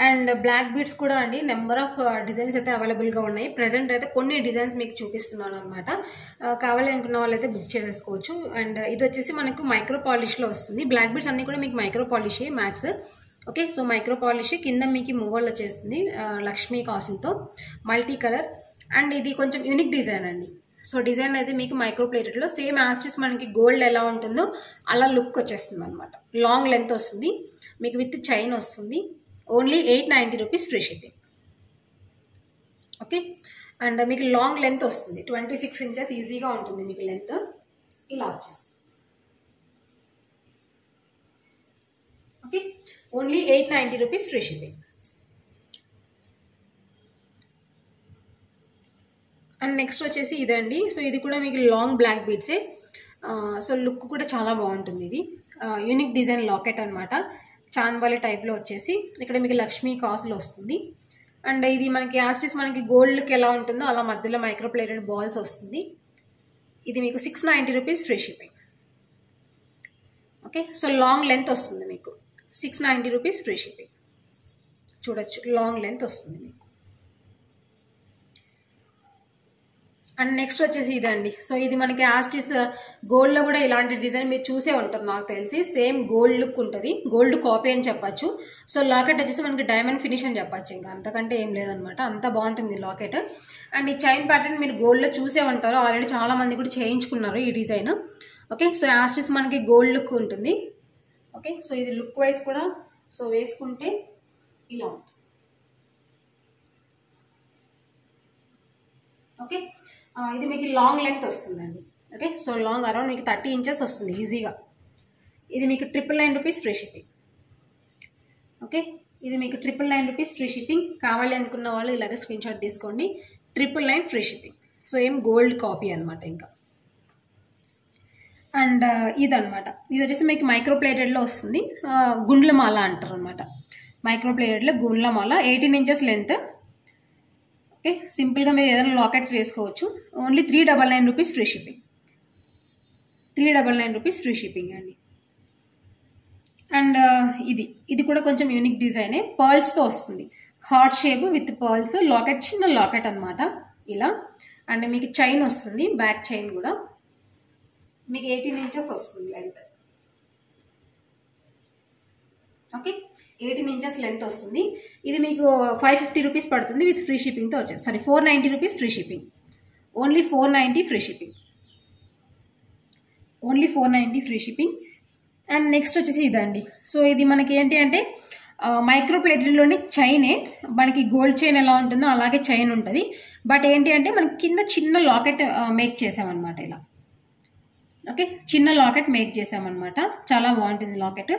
అండ్ బ్లాక్ బీడ్స్ కూడా అండి నెంబర్ ఆఫ్ డిజైన్స్ అయితే అవైలబుల్గా ఉన్నాయి. ప్రజెంట్ అయితే కొన్ని డిజైన్స్ మీకు చూపిస్తున్నాను అనమాట. కావాలి అనుకున్న వాళ్ళు అయితే బుక్ చేసేసుకోవచ్చు. అండ్ ఇది వచ్చేసి మనకు మైక్రో పాలిష్లో వస్తుంది. బ్లాక్ బీడ్స్ అన్నీ కూడా మీకు మైక్రో పాలిషే max. Okay, so micro polish కింద మీకు మూవల్ వచ్చేస్తుంది లక్ష్మీ కాసులతో మల్టీ కలర్. అండ్ ఇది కొంచెం యూనిక్ డిజైన్ అండి. సో డిజైన్ అయితే మీకు మైక్రో ప్లేటెడ్లో సేమ్ యాస్టిస్ మనకి గోల్డ్ ఎలా ఉంటుందో అలా లుక్ వచ్చేస్తుంది అనమాట. లాంగ్ లెంత్ వస్తుంది మీకు, విత్ చైన్ వస్తుంది. Only 890 rupees free shipping. Okay, and మీకు లాంగ్ లెంత్ వస్తుంది. 26 ఇంచెస్ ఈజీగా ఉంటుంది మీకు లెంత్. ఇలా వచ్చేస్తుంది. Okay, only 890 rupees free shipping. And next వచ్చేసి ఇదండి. సో ఇది కూడా మీకు లాంగ్ బ్లాక్ బీడ్సే. సో లుక్ కూడా చాలా బాగుంటుంది. ఇది యూనిక్ డిజైన్ లాకెట్ అనమాట. చాన్బాలి టైప్లో వచ్చేసి ఇక్కడ మీకు లక్ష్మీ కాసులు వస్తుంది. అండ్ ఇది మనకి యాస్టిస్ మనకి గోల్డ్కి ఎలా ఉంటుందో అలా మధ్యలో మైక్రో ప్లేటెడ్ బాల్స్ వస్తుంది. ఇది మీకు 690 rupees free shipping. Okay, so long length వస్తుంది మీకు. 690 రూపీస్ ఫ్రీ షిప్పింగ్. చూడొచ్చు, లాంగ్ లెంత్ వస్తుంది మీకు. అండ్ నెక్స్ట్ వచ్చేసి ఇదండి. సో ఇది మనకి యాస్టిస్ గోల్డ్లో కూడా ఇలాంటి డిజైన్ మీరు చూసే ఉంటారు నాకు తెలిసి. సేమ్ గోల్డ్ లుక్ ఉంటుంది, గోల్డ్ కాపీ అని చెప్పచ్చు. సో లాకెట్ వచ్చేసి మనకి డైమండ్ ఫినిష్ అని చెప్పచ్చు. ఇంకా అంతకంటే ఏం లేదనమాట, అంత బాగుంటుంది లాకెట్. అండ్ ఈ చైన్ ప్యాటర్న్ మీరు గోల్డ్లో చూసే ఉంటారు. ఆల్రెడీ చాలా మంది కూడా చేయించుకున్నారు ఈ డిజైన్. ఓకే, సో యాస్టిస్ మనకి గోల్డ్ లుక్ ఉంటుంది. ఓకే, సో ఇది లుక్ వైజ్ కూడా సో వేసుకుంటే ఇలా ఉంటుంది. ఓకే, ఇది మీకు లాంగ్ లెంత్ వస్తుందండి. ఓకే, సో లాంగ్ అరౌండ్ మీకు 30 ఇంచెస్ వస్తుంది ఈజీగా. ఇది మీకు 999 రూపీస్ ఫ్రీ షిప్పింగ్. ఓకే, ఇది మీకు 999 రూపీస్ ఫ్రీ షిప్పింగ్. కావాలి అనుకున్న వాళ్ళు ఇలాగే స్క్రీన్ షాట్ తీసుకోండి. 999 ఫ్రీ షిప్పింగ్. సో ఏం గోల్డ్ కాపీ అనమాట ఇంకా. అండ్ ఇదనమాట, ఇది వచ్చేసి మీకు మైక్రో ప్లేటెడ్లో వస్తుంది. గుండ్లమాల అంటారు అనమాట. మైక్రో ప్లేటెడ్లో గుండ్లమాల 18 ఇంచెస్ లెంత్. ఓకే, సింపుల్గా మీరు ఏదైనా లాకెట్స్ వేసుకోవచ్చు. Only 399 rupees free shipping. 399 rupees free shipping అండి. అండ్ ఇది కూడా కొంచెం యూనిక్ డిజైనే, పర్ల్స్తో వస్తుంది, heart shape with pearls, locket చిన్న లాకెట్ అనమాట ఇలా. అండ్ మీకు చైన్ వస్తుంది, బ్యాక్ చైన్ కూడా మీకు 18 ఇంచెస్ వస్తుంది లెంత్. ఓకే, 18 ఇంచెస్ లెంత్ వస్తుంది. ఇది మీకు 550 రూపీస్ పడుతుంది విత్ ఫ్రీ షిప్పింగ్తో వచ్చేసి, sorry 490 rupees free shipping, only 490 free shipping, only 490 free shipping. And next వచ్చేసి ఇదండి. సో ఇది మనకి ఏంటి అంటే మైక్రో ప్లేటెడ్లోని చైనే, మనకి గోల్డ్ చైన్ ఎలా ఉంటుందో అలాగే చైన్ ఉంటుంది. బట్ ఏంటి అంటే మనకి కింద చిన్న లాకెట్ మేక్ చేసామన్నమాట ఇలా. ఓకే, చిన్న లాకెట్ మేక్ చేసామన్నమాట, చాలా బాగుంటుంది లాకెట్.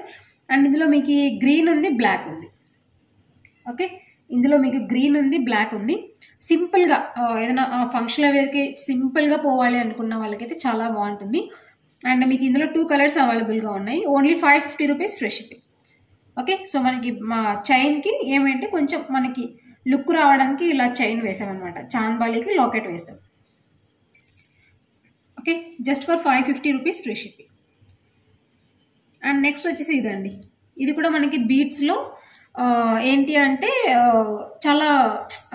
అండ్ ఇందులో మీకు గ్రీన్ ఉంది, బ్లాక్ ఉంది. ఓకే, ఇందులో మీకు గ్రీన్ ఉంది, బ్లాక్ ఉంది. సింపుల్గా ఏదైనా ఫంక్షన్ వేర్కి సింపుల్గా పోవాలి అనుకున్న వాళ్ళకైతే చాలా బాగుంటుంది. అండ్ మీకు ఇందులో 2 కలర్స్ అవైలబుల్గా ఉన్నాయి, only 550 rupees free shipping. Okay, so మనకి మా చైన్కి ఏమంటే కొంచెం మనకి లుక్ రావడానికి ఇలా చైన్ వేసామన్నమాట, చాన్బాలికి లాకెట్ వేసాం. Okay, just for 550 rupees free shipping. And next వచ్చేసి ఇదండి. ఇది కూడా మనకి బీడ్స్లో ఏంటి అంటే చాలా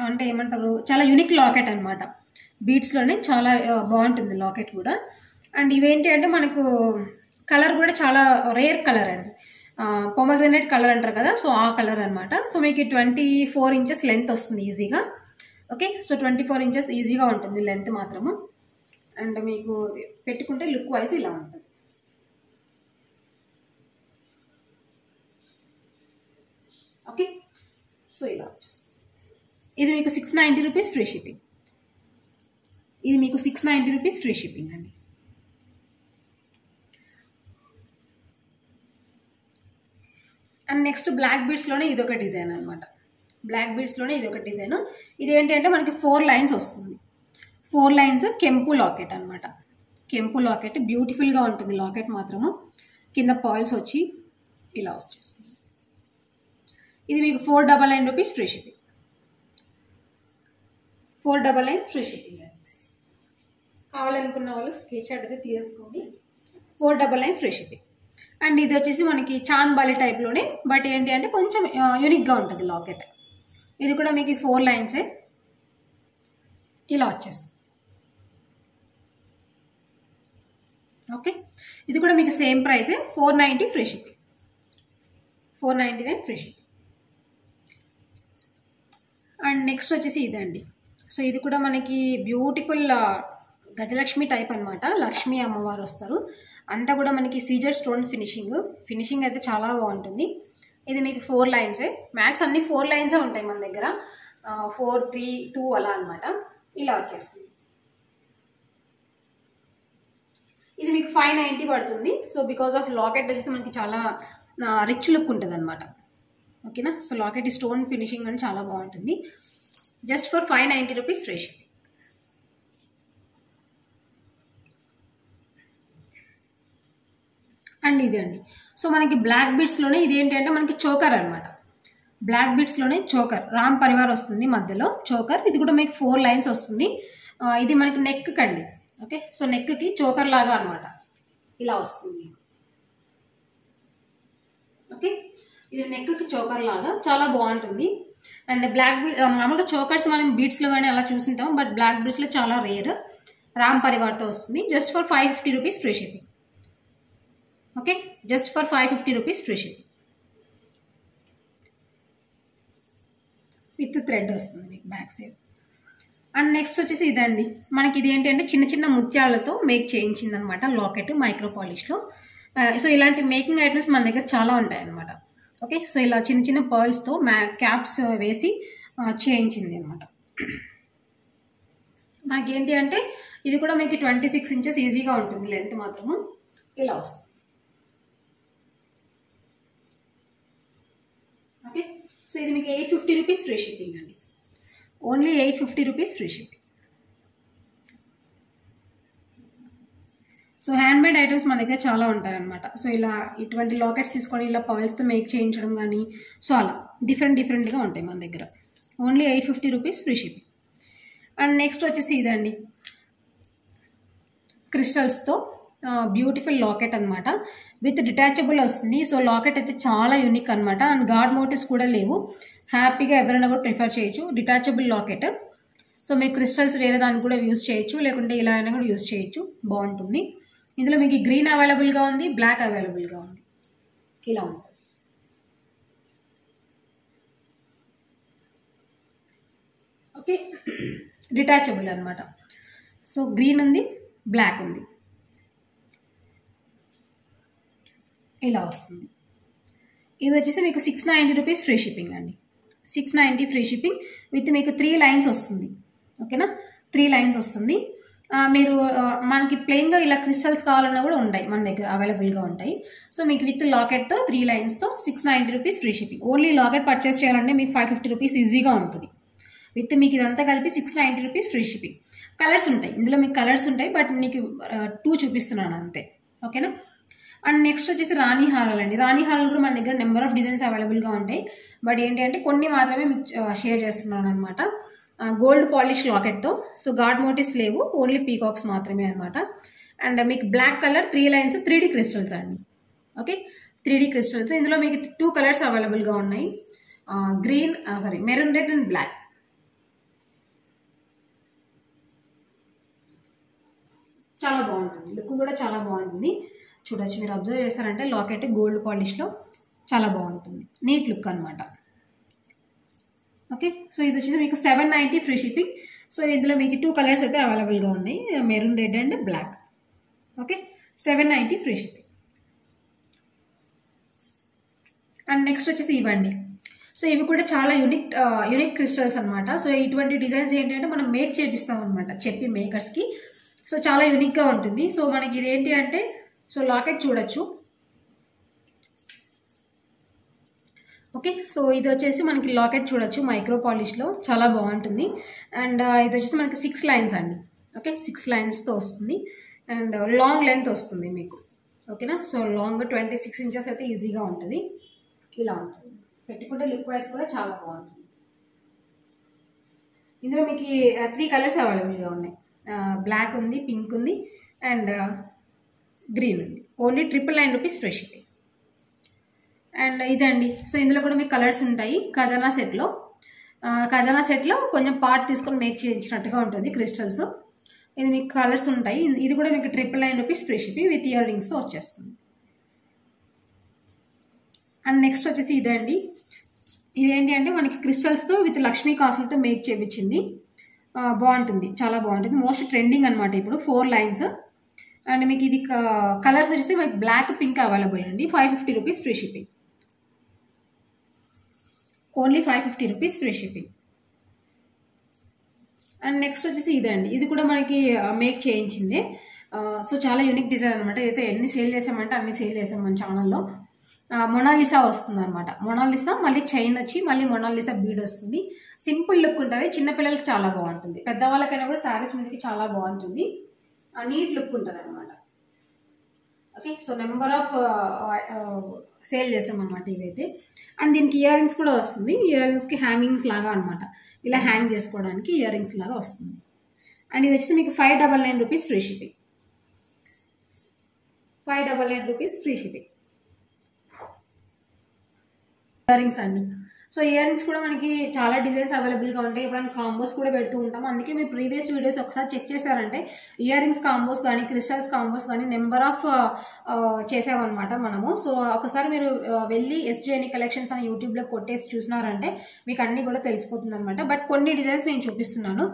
అంటే ఏమంటారు, చాలా యూనిక్ లాకెట్ అనమాట, బీడ్స్లోనే చాలా బాగుంటుంది లాకెట్ కూడా. అండ్ ఇవేంటి అంటే మనకు కలర్ కూడా చాలా రేర్ కలర్ అండి, పొమగ్రనేట్ కలర్ అంటారు కదా, సో ఆ కలర్ అనమాట. సో మీకు 24 ఇంచెస్ లెంత్ వస్తుంది ఈజీగా. ఓకే, సో 24 ఇంచెస్ ఈజీగా ఉంటుంది లెంత్ మాత్రము. అండ్ మీకు పెట్టుకుంటే లుక్ వైజ్ ఇలా ఉంటుంది. ఓకే, సో ఇలా వచ్చేస్తుంది. ఇది మీకు 690 రూపీస్ ఫ్రీ షిప్పింగ్, ఇది మీకు 690 రూపీస్ ఫ్రీ షిప్పింగ్ అండి. అండ్ నెక్స్ట్ బ్లాక్ బీడ్స్లోనే ఇదొక డిజైన్ అనమాట, బ్లాక్ బీడ్స్లోనే ఇదొక డిజైన్. ఇదేంటి అంటే మనకి 4 లైన్స్ వస్తుంది, 4 లైన్స్ కెంపు లాకెట్ అనమాట, కెంపు లాకెట్ బ్యూటిఫుల్గా ఉంటుంది లాకెట్ మాత్రము. కింద పాల్స్ వచ్చి ఇలా వచ్చేస్తుంది. ఇది మీకు 499 rupees free shipping, 499 free shipping. కావాలనుకున్న వాళ్ళు స్క్రీన్ షాట్ అయితే తీసుకోండి, 499 ఫ్రీ షిప్పింగ్. అండ్ ఇది వచ్చేసి మనకి చాన్బాలి టైప్లోనే, బట్ ఏంటి అంటే కొంచెం యూనిక్గా ఉంటుంది లాకెట్. ఇది కూడా మీకు 4 లైన్సే ఇలా వచ్చేస్తుంది. ఓకే, ఇది కూడా మీకు సేమ్ ప్రైసే, 490 free shipping, 499 free shipping. And next వచ్చేసి ఇదండి. సో ఇది కూడా మనకి బ్యూటిఫుల్ గజలక్ష్మి టైప్ అనమాట, లక్ష్మీ అమ్మవారు వస్తారు, అంతా కూడా మనకి సీజర్ స్టోన్ ఫినిషింగ్ అయితే చాలా బాగుంటుంది. ఇది మీకు 4 లైన్సే, మ్యాక్స్ అన్ని 4 లైన్సే ఉంటాయి మన దగ్గర, 4, 3, 2 అలా అనమాట. ఇలా వచ్చేస్తుంది. ఇది మీకు 590 పడుతుంది. సో బికాస్ ఆఫ్ లాకెట్ వచ్చేసి మనకి చాలా రిచ్ లుక్ ఉంటుంది అనమాట. ఓకేనా, సో లాకెట్ స్టోన్ ఫినిషింగ్ అని చాలా బాగుంటుంది, just for 590 rupees free shipping. And ఇది అండి. సో మనకి బ్లాక్ బీడ్స్లోనే ఇది ఏంటి అంటే మనకి చోకర్ అనమాట, బ్లాక్ బీడ్స్లోనే చోకర్, రామ్ పరివార్ వస్తుంది మధ్యలో చోకర్. ఇది కూడా మీకు 4 లైన్స్ వస్తుంది. ఇది మనకి నెక్ కండి. ఓకే, సో నెక్కి చోకర్ లాగా అనమాట ఇలా వస్తుంది. ఓకే, ఇది నెక్కి చోకర్ లాగా చాలా బాగుంటుంది. అండ్ బ్లాక్ బీడ్ మామూలుగా చోకర్స్ మనం బీడ్స్లో కానీ అలా చూసుంటాం, బట్ బ్లాక్ బీడ్స్లో చాలా రేర్. రామ్ పరివార్తో వస్తుంది, just for 550 rupees free shipping. Okay, just for 550 rupees free shipping with thread వస్తుంది మీకు బ్యాక్ సైడ్. అండ్ నెక్స్ట్ వచ్చేసి ఇదండి. మనకి ఇది ఏంటి అంటే చిన్న చిన్న ముత్యాలతో మేక్ చేయించింది అనమాట లాకెట్, మైక్రో పాలిష్లో. సో ఇలాంటి మేకింగ్ ఐటమ్స్ మన దగ్గర చాలా ఉంటాయి అనమాట. ఓకే, సో ఇలా చిన్న చిన్న పర్ల్స్తో క్యాప్స్ వేసి చేయించింది అనమాట. మనకేంటి అంటే ఇది కూడా మీకు 26 ఇంచెస్ ఈజీగా ఉంటుంది లెంత్ మాత్రము ఇలా వస్తుంది. ఓకే, సో ఇది మీకు 850 రూపీస్ ఫ్రీ షిప్పింగ్ అండి, only 850 rupees free shipping. So hand made items మన దగ్గర చాలా ఉంటాయన్నమాట. సో ఇలా ఇటువంటి లాకెట్స్ తీసుకొని ఇలా పర్ల్స్తో మేక్ చేయించడం కానీ, సో అలా డిఫరెంట్గా ఉంటాయి మన దగ్గర, only 850 rupees free shipping. And next వచ్చేసి ఇదండి, క్రిస్టల్స్తో బ్యూటిఫుల్ లాకెట్ అనమాట. విత్ డిటాచబుల్ వస్తుంది. సో లాకెట్ అయితే చాలా యూనిక్ అనమాట. అండ్ గాడ్ మోటివ్స్ కూడా లేవు. హ్యాపీగా ఎవరైనా కూడా ప్రిఫర్ చేయొచ్చు. Detachable locket. సో మీరు క్రిస్టల్స్ వేరే దానికి కూడా యూస్ చేయొచ్చు, లేకుంటే ఇలా అయినా కూడా యూస్ చేయొచ్చు. బాగుంటుంది. ఇందులో మీకు గ్రీన్ అవైలబుల్గా ఉంది, బ్లాక్ అవైలబుల్గా ఉంది. ఇలా ఉంటుంది. ఓకే, డిటాచబుల్ అనమాట. సో గ్రీన్ ఉంది, బ్లాక్ ఉంది, ఇలా వస్తుంది. ఇది వచ్చేసి మీకు 690 రూపీస్ ఫ్రీ షిప్పింగ్ అండి. 690 ఫ్రీ షిప్పింగ్ విత్ మీకు 3 లైన్స్ వస్తుంది. ఓకేనా, 3 లైన్స్ వస్తుంది. మీరు మనకి ప్లెయిన్గా ఇలా క్రిస్టల్స్ కావాలన్నా కూడా ఉంటాయి మన దగ్గర, అవైలబుల్గా ఉంటాయి. సో మీకు విత్ లాకెట్తో 3 లైన్స్తో 690 rupees free shipping. Only locket purchase చేయాలంటే మీకు 550 రూపీస్ ఈజీగా ఉంటుంది. విత్ మీకు ఇదంతా కలిపి 690 రూపీస్ ఫ్రీ షిప్పింగ్. కలర్స్ ఉంటాయి ఇందులో, మీకు కలర్స్ ఉంటాయి, బట్ మీకు 2 చూపిస్తున్నాను అంతే. ఓకేనా. అండ్ నెక్స్ట్ వచ్చేసి రాణి హారాలు అండి. రాణి హారాలు కూడా మన దగ్గర నెంబర్ ఆఫ్ డిజైన్స్ అవైలబుల్గా ఉంటాయి, బట్ ఏంటి అంటే కొన్ని మాత్రమే మీకు షేర్ చేస్తున్నాను అనమాట. గోల్డ్ పాలిష్ లాకెట్తో. సో గాడ్ మోటివ్స్ లేవు, ఓన్లీ పీకాక్స్ మాత్రమే అనమాట. అండ్ మీకు black colour 3 lines 3D crystals అండి. Okay, 3D crystals. ఇందులో మీకు 2 కలర్స్ అవైలబుల్గా ఉన్నాయి. Maroon red and black. చాలా బాగుంటుంది, లుక్ కూడా చాలా బాగుంటుంది. చూడొచ్చు, మీరు అబ్జర్వ్ చేస్తారంటే లాకెట్ గోల్డ్ పాలిష్లో చాలా బాగుంటుంది. నీట్ లుక్ అనమాట. ఓకే, సో ఇది వచ్చేసి మీకు 790 ఫ్రీ షిప్పింగ్. సో ఇందులో మీకు 2 కలర్స్ అయితే అవైలబుల్గా ఉన్నాయి, maroon red and black. Okay, 790 free shipping. And next వచ్చేసి ఇవ్వండి. సో ఇవి కూడా చాలా యూనిక్ క్రిస్టల్స్ అనమాట. సో ఇటువంటి డిజైన్స్ ఏంటంటే మనం మేక్ చేపిస్తాం అనమాట, చెప్పి మేకర్స్కి. సో చాలా యూనిక్గా ఉంటుంది. సో మనకి ఇది ఏంటి అంటే, సో లాకెట్ చూడొచ్చు. ఓకే, సో ఇది వచ్చేసి మనకి లాకెట్ చూడొచ్చు మైక్రో పాలిష్లో, చాలా బాగుంటుంది. అండ్ ఇది వచ్చేసి మనకి 6 లైన్స్ అండి. ఓకే, 6 లైన్స్తో వస్తుంది. అండ్ లాంగ్ లెంత్ వస్తుంది మీకు. ఓకేనా, సో లాంగ్ 26 ఇంచెస్ అయితే ఈజీగా ఉంటుంది. ఇలా ఉంటుంది, పెట్టుకుంటే లుక్ వైజ్ కూడా చాలా బాగుంటుంది. ఇందులో మీకు 3 కలర్స్ అవైలబుల్గా ఉన్నాయి. బ్లాక్ ఉంది, పింక్ ఉంది, అండ్ గ్రీన్ ఉంది. Only 999 rupees free shipping. And ఇదండి. సో ఇందులో కూడా మీకు కలర్స్ ఉంటాయి. ఖజానా సెట్లో కొంచెం పార్ట్ తీసుకొని మేక్ చేయించినట్టుగా ఉంటుంది క్రిస్టల్స్. ఇది మీకు కలర్స్ ఉంటాయి. ఇది కూడా మీకు 999 rupees free shipping with ear రింగ్స్తో వచ్చేస్తుంది. అండ్ నెక్స్ట్ వచ్చేసి ఇదండి. ఇదేంటి అంటే మనకి క్రిస్టల్స్తో విత్ లక్ష్మీ కాసులతో మేక్ చేయించింది. బాగుంటుంది, చాలా బాగుంటుంది. మోస్ట్ ట్రెండింగ్ అనమాట ఇప్పుడు. 4 లైన్స్. అండ్ మీకు ఇది కలర్స్ వచ్చేసి మీకు బ్లాక్, పింక్ అవైలబుల్ అండి. 550 rupees free shipping. Only 550 rupees free shipping. And next వచ్చేసి ఇదండి. ఇది కూడా మనకి మేక్ చేయించింది. సో చాలా యూనిక్ డిజైన్ అనమాట. ఇదైతే ఎన్ని సేల్ చేసామంటే అన్ని సేల్ చేసాం మన ఛానల్లో. మొనాలిసా వస్తుంది అనమాట. మొనాలిసా మళ్ళీ చైన్ వచ్చి మళ్ళీ మొనాలిసా బీడ్ వస్తుంది. సింపుల్ లుక్ ఉంటుంది. చిన్నపిల్లలకి చాలా బాగుంటుంది, పెద్దవాళ్ళకైనా కూడా శారీస్ మీదకి చాలా బాగుంటుంది. నీట్ లుక్ ఉంటుంది అనమాట. Okay, so number of sale చేసాం అనమాట ఇవైతే. అండ్ దీనికి ఇయర్ రింగ్స్ కూడా వస్తుంది. ఇయర్ రింగ్స్కి హ్యాంగింగ్స్ లాగా అనమాట, ఇలా హ్యాంగ్ చేసుకోవడానికి ఇయర్ రింగ్స్ లాగా వస్తుంది. అండ్ ఇది వచ్చేసి మీకు 599 rupees free shipping. 599 rupees free shipping. Ear rings అండి. సో ఇయర్ రింగ్స్ కూడా మనకి చాలా డిజైన్స్ అవైలబుల్గా ఉంటాయి. ఇప్పుడు కాంబోస్ కూడా పెడుతూ ఉంటాం. అందుకే మీ ప్రీవియస్ వీడియోస్ ఒకసారి చెక్ చేశారంటే ఇయర్ రింగ్స్ కాంబోస్ కానీ క్రిస్టల్స్ కాంబోస్ కానీ నెంబర్ ఆఫ్ చేసామన్నమాట మనము. సో ఒకసారి మీరు వెళ్ళి ఎస్జేఎన్ కలెక్షన్స్ అని యూట్యూబ్లో కొట్టేసి చూసినారంటే మీకు అన్నీ కూడా తెలిసిపోతుంది అనమాట. బట్ కొన్ని డిజైన్స్ నేను చూపిస్తున్నాను.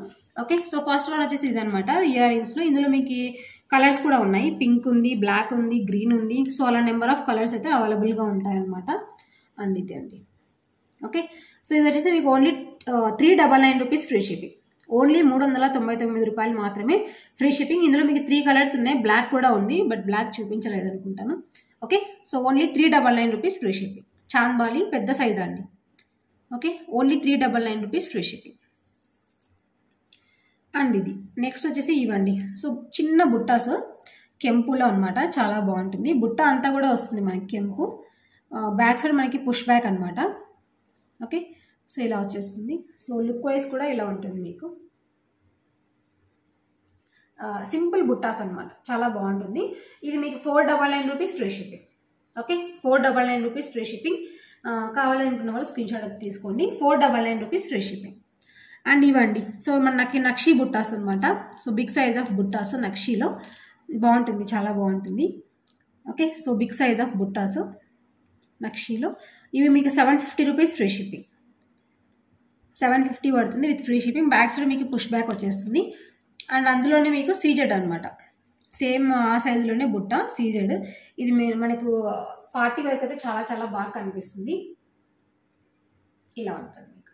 ఓకే, సో ఫస్ట్ వన్ వచ్చేసి ఇదనమాట ఇయర్ రింగ్స్లో. ఇందులో మీకు కలర్స్ కూడా ఉన్నాయి. పింక్ ఉంది, బ్లాక్ ఉంది, గ్రీన్ ఉంది. సో అలా నెంబర్ ఆఫ్ కలర్స్ అయితే అవైలబుల్గా ఉంటాయి అనమాట. అండ్ ఇది అండి. ఓకే, సో ఇది వచ్చేసి మీకు only 399 rupees free shipping. Only 399 రూపాయలు మాత్రమే ఫ్రీ షిప్పింగ్. ఇందులో మీకు 3 కలర్స్ ఉన్నాయి. బ్లాక్ కూడా ఉంది, బట్ బ్లాక్ చూపించలేదు అనుకుంటాను. Okay, so only 399 rupees free shipping. Chandbali పెద్ద సైజ్ అండి. Okay, only 399 rupees free shipping. And ఇది నెక్స్ట్ వచ్చేసి ఇవ్వండి. సో చిన్న బుట్టాస్ కెంపులో అనమాట, చాలా బాగుంటుంది. బుట్ట అంతా కూడా వస్తుంది మనకి కెంపు. బ్యాక్ సైడ్ మనకి పుష్ బ్యాక్ అనమాట. ఓకే, సో ఇలా వచ్చేస్తుంది. సో లుక్ వైజ్ కూడా ఇలా ఉంటుంది మీకు. సింపుల్ బుట్టాస్ అనమాట, చాలా బాగుంటుంది. ఇది మీకు 499 rupees free shipping. Okay, 499 rupees free shipping. కావాలనుకున్న వాళ్ళు స్క్రీన్ షాట్ తీసుకోండి. 499 రూపీస్ ఫ్రీ షిప్పింగ్. అండ్ ఇవ్వండి, సో మనకి నక్షి బుట్టాస్ అనమాట. సో బిగ్ సైజ్ ఆఫ్ బుట్టాస్ నక్షిలో బాగుంటుంది, చాలా బాగుంటుంది. Okay, so big size of బుట్టాస్ నక్షిలో ఇవి మీకు 750 రూపీస్ ఫ్రీ షిప్పింగ్. 750 పడుతుంది with free shipping. Back side మీకు పుష్ బ్యాక్ వచ్చేస్తుంది. అండ్ అందులోనే మీకు సీజెడ్ అనమాట, సేమ్ ఆ సైజులోనే బుట్ట సీజెడ్. ఇది మనకు పార్టీ వరకు అయితే చాలా చాలా బాగా కనిపిస్తుంది. ఇలా ఉంటుంది మీకు.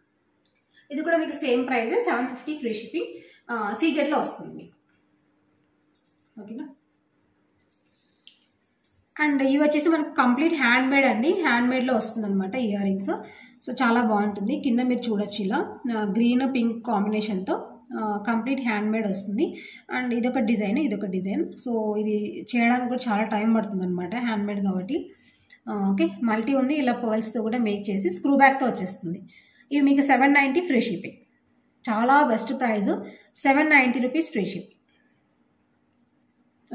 ఇది కూడా మీకు సేమ్ ప్రైస్ 750 ఫ్రీ షిప్పింగ్. సీజెడ్లో వస్తుంది మీకు. ఓకేనా. అండ్ ఇవి వచ్చేసి మనకు కంప్లీట్ హ్యాండ్ మేడ్ అండి, హ్యాండ్ మేడ్లో వస్తుంది అనమాట ఇయర్ రింగ్స్. సో చాలా బాగుంటుంది. కింద మీరు చూడొచ్చు ఇలా గ్రీన్ పింక్ కాంబినేషన్తో కంప్లీట్ హ్యాండ్ మేడ్ వస్తుంది. అండ్ ఇదొక డిజైన్, ఇదొక డిజైన్. సో ఇది చేయడానికి కూడా చాలా టైం పడుతుంది అనమాట, హ్యాండ్ మేడ్ కాబట్టి. ఓకే, మల్టీ ఉంది, ఇలా పర్ల్స్తో కూడా మేక్ చేసి స్క్రూ బ్యాక్తో వచ్చేస్తుంది. ఇవి మీకు 790 ఫ్రీ షిప్పింగ్. చాలా best price, 790 rupees free shipping.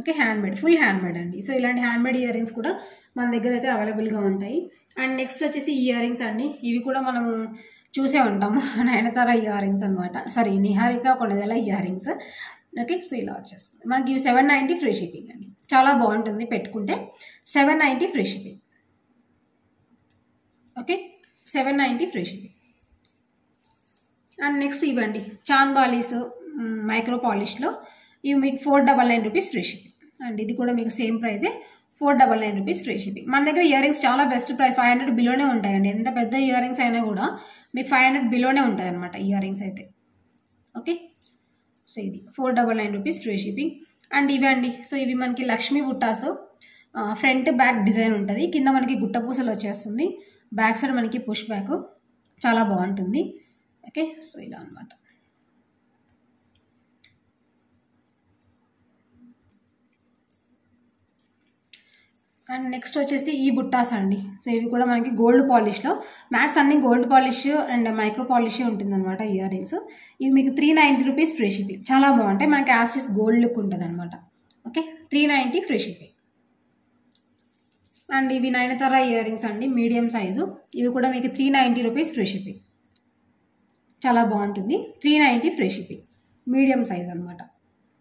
Okay, hand made, full hand made అండి. సో ఇలాంటి హ్యాండ్ మేడ్ ఇయర్ రింగ్స్ కూడా మన దగ్గర అయితే అవైలబుల్గా ఉంటాయి. అండ్ నెక్స్ట్ వచ్చేసి ఇయర్ రింగ్స్ అండి. ఇవి కూడా మనము చూసే ఉంటాము, నయనతార ఇయర్ రింగ్స్ అనమాట. Sorry, Niharika Konidela ear rings. Okay, so ఇలా వచ్చేస్తుంది మనకి. ఇవి 790 ఫ్రీ షిప్పింగ్ అండి. చాలా బాగుంటుంది పెట్టుకుంటే. 790 free shipping. Okay, 790 free shipping. And next ఇవ్వండి చాంద్ బాలీస్ మైక్రో పాలిష్లో. ఇవి మీకు 499 రూపీస్ ఫ్రీ షిప్పింగ్. అండ్ ఇది కూడా మీకు సేమ్ ప్రైజే, 499 రూపీస్ ఫ్రీ షిప్పింగ్. మన దగ్గర ఇయర్ రింగ్స్ చాలా బెస్ట్ ప్రైస్, 500 బిలోనే ఉంటాయండి. ఎంత పెద్ద ఇయర్ రింగ్స్ అయినా కూడా మీకు 500 బిలోనే ఉంటాయి అనమాట ఇయర్ రింగ్స్ అయితే. ఓకే, సో ఇది 499 రూపీస్ ఫ్రీ షిప్పింగ్. అండ్ ఇవి అండి, సో ఇవి మనకి లక్ష్మీ బుట్టాస్. ఫ్రంట్ బ్యాక్ డిజైన్ ఉంటుంది, కింద మనకి గుట్ట పూసలు వచ్చేస్తుంది, బ్యాక్ సైడ్ మనకి పుష్ బ్యాక్, చాలా బాగుంటుంది. ఓకే, సో ఇలా అనమాట. అండ్ నెక్స్ట్ వచ్చేసి ఈ బుట్టాస్ అండి. సో ఇవి కూడా మనకి గోల్డ్ పాలిష్లో, మ్యాక్స్ అన్ని gold polish and micro polish ఉంటుంది అనమాట ఇయర్ రింగ్స్. ఇవి మీకు 390 రూపీస్ ఫ్రీ షిప్పింగ్. చాలా బాగుంటాయి, మనకి యాస్టిస్ గోల్డ్ లుక్ ఉంటుంది అనమాట. Okay, 390 free shipping. అండ్ ఇవి నయనతార ఇయర్ రింగ్స్ అండి, మీడియం సైజు. ఇవి కూడా మీకు 390 రూపీస్ ఫ్రీ షిప్పింగ్. చాలా బాగుంటుంది, 390 ఫ్రీ షిప్పింగ్. మీడియం సైజ్ అనమాట.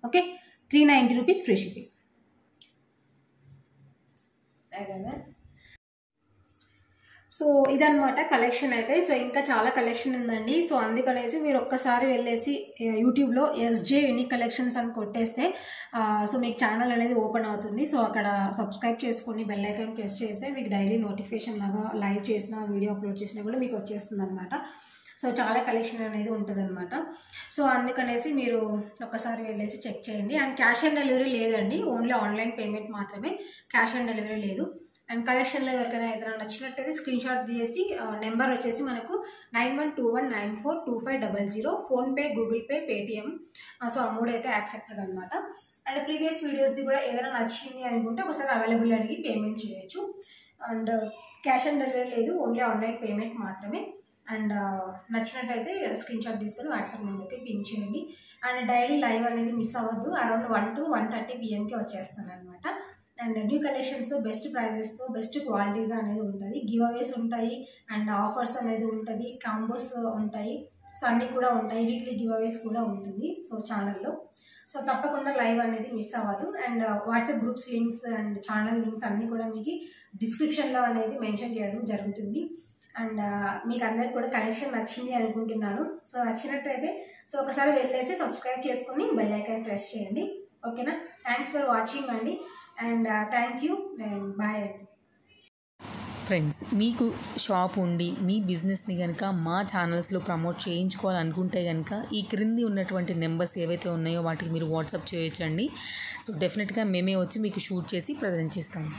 Okay, 390 rupees free shipping. So ఇదనమాట కలెక్షన్ అయితే. సో ఇంకా చాలా కలెక్షన్ ఉందండి. సో అందుకనేసి మీరు ఒక్కసారి వెళ్ళేసి యూట్యూబ్లో SJ యూనిక్ కలెక్షన్స్ అని కొట్టేస్తే సో మీకు ఛానల్ అనేది ఓపెన్ అవుతుంది. సో అక్కడ సబ్స్క్రైబ్ చేసుకొని బెల్ ఐకాన్ ప్రెస్ చేస్తే మీకు డైలీ నోటిఫికేషన్ లాగా లైవ్ చేసిన వీడియో అప్లోడ్ చేసినా కూడా మీకు వచ్చేస్తుంది అనమాట. సో చాలా కలెక్షన్ అనేది ఉంటుంది అనమాట. సో అందుకనేసి మీరు ఒక్కసారి వెళ్ళేసి చెక్ చేయండి. అండ్ క్యాష్ ఆన్ డెలివరీ లేదండి, ఓన్లీ ఆన్లైన్ పేమెంట్ మాత్రమే, క్యాష్ ఆన్ డెలివరీ లేదు. అండ్ కలెక్షన్లో ఎవరికైనా ఏదైనా నచ్చినట్టయితే స్క్రీన్ షాట్ తీసి నెంబర్ వచ్చేసి మనకు 9121942500, PhonePe, Google pay, Paytm. So ఆ మూడు అయితే యాక్సెప్టెడ్ అనమాట. అండ్ ప్రీవియస్ వీడియోస్ది కూడా ఏదైనా నచ్చింది అనుకుంటే ఒకసారి అవైలబుల్ అడిగి పేమెంట్ చేయొచ్చు. అండ్ క్యాష్ ఆన్ డెలివరీ లేదు, ఓన్లీ ఆన్లైన్ పేమెంట్ మాత్రమే. అండ్ నచ్చినట్టయితే స్క్రీన్ షాట్ తీసుకొని వాట్సాప్ నెంబర్కి పింక్ చేయండి. అండ్ డైలీ లైవ్ అనేది మిస్ అవ్వద్దు, అరౌండ్ 1 to 1:30 PM వచ్చేస్తాను అనమాట. అండ్ న్యూ కలెక్షన్స్తో బెస్ట్ ప్రైజెస్తో బెస్ట్ క్వాలిటీగా అనేది ఉంటుంది. గివ్ అవేస్ ఉంటాయి, అండ్ ఆఫర్స్ అనేది ఉంటుంది, కాంబోస్ ఉంటాయి. సో అన్నీ కూడా ఉంటాయి, వీక్లీ గివ్ అవేస్ కూడా ఉంటుంది సో ఛానల్లో. సో తప్పకుండా లైవ్ అనేది మిస్ అవ్వదు. And WhatsApp groups links and channel links అన్నీ కూడా మీకు డిస్క్రిప్షన్లో అనేది మెన్షన్ చేయడం జరుగుతుంది. అండ్ మీకు అందరికి కూడా కలెక్షన్ నచ్చింది అనుకుంటున్నాను. సో నచ్చినట్టయితే సో ఒకసారి వెళ్ళేసి సబ్స్క్రైబ్ చేసుకొని బెల్ ఐకాన్ ప్రెస్ చేయండి. ఓకేనా. థ్యాంక్స్ ఫర్ వాచింగ్ అండి. And thank you and bye అండి. ఫ్రెండ్స్, మీకు షాప్ ఉండి మీ బిజినెస్ని కనుక మా ఛానల్స్లో ప్రమోట్ చేయించుకోవాలనుకుంటే కనుక ఈ క్రింది ఉన్నటువంటి నెంబర్స్ ఏవైతే ఉన్నాయో వాటికి మీరు వాట్సాప్ చేయొచ్చండి. సో డెఫినెట్గా మేమే వచ్చి మీకు షూట్ చేసి ప్రజెంట్ చేస్తాము.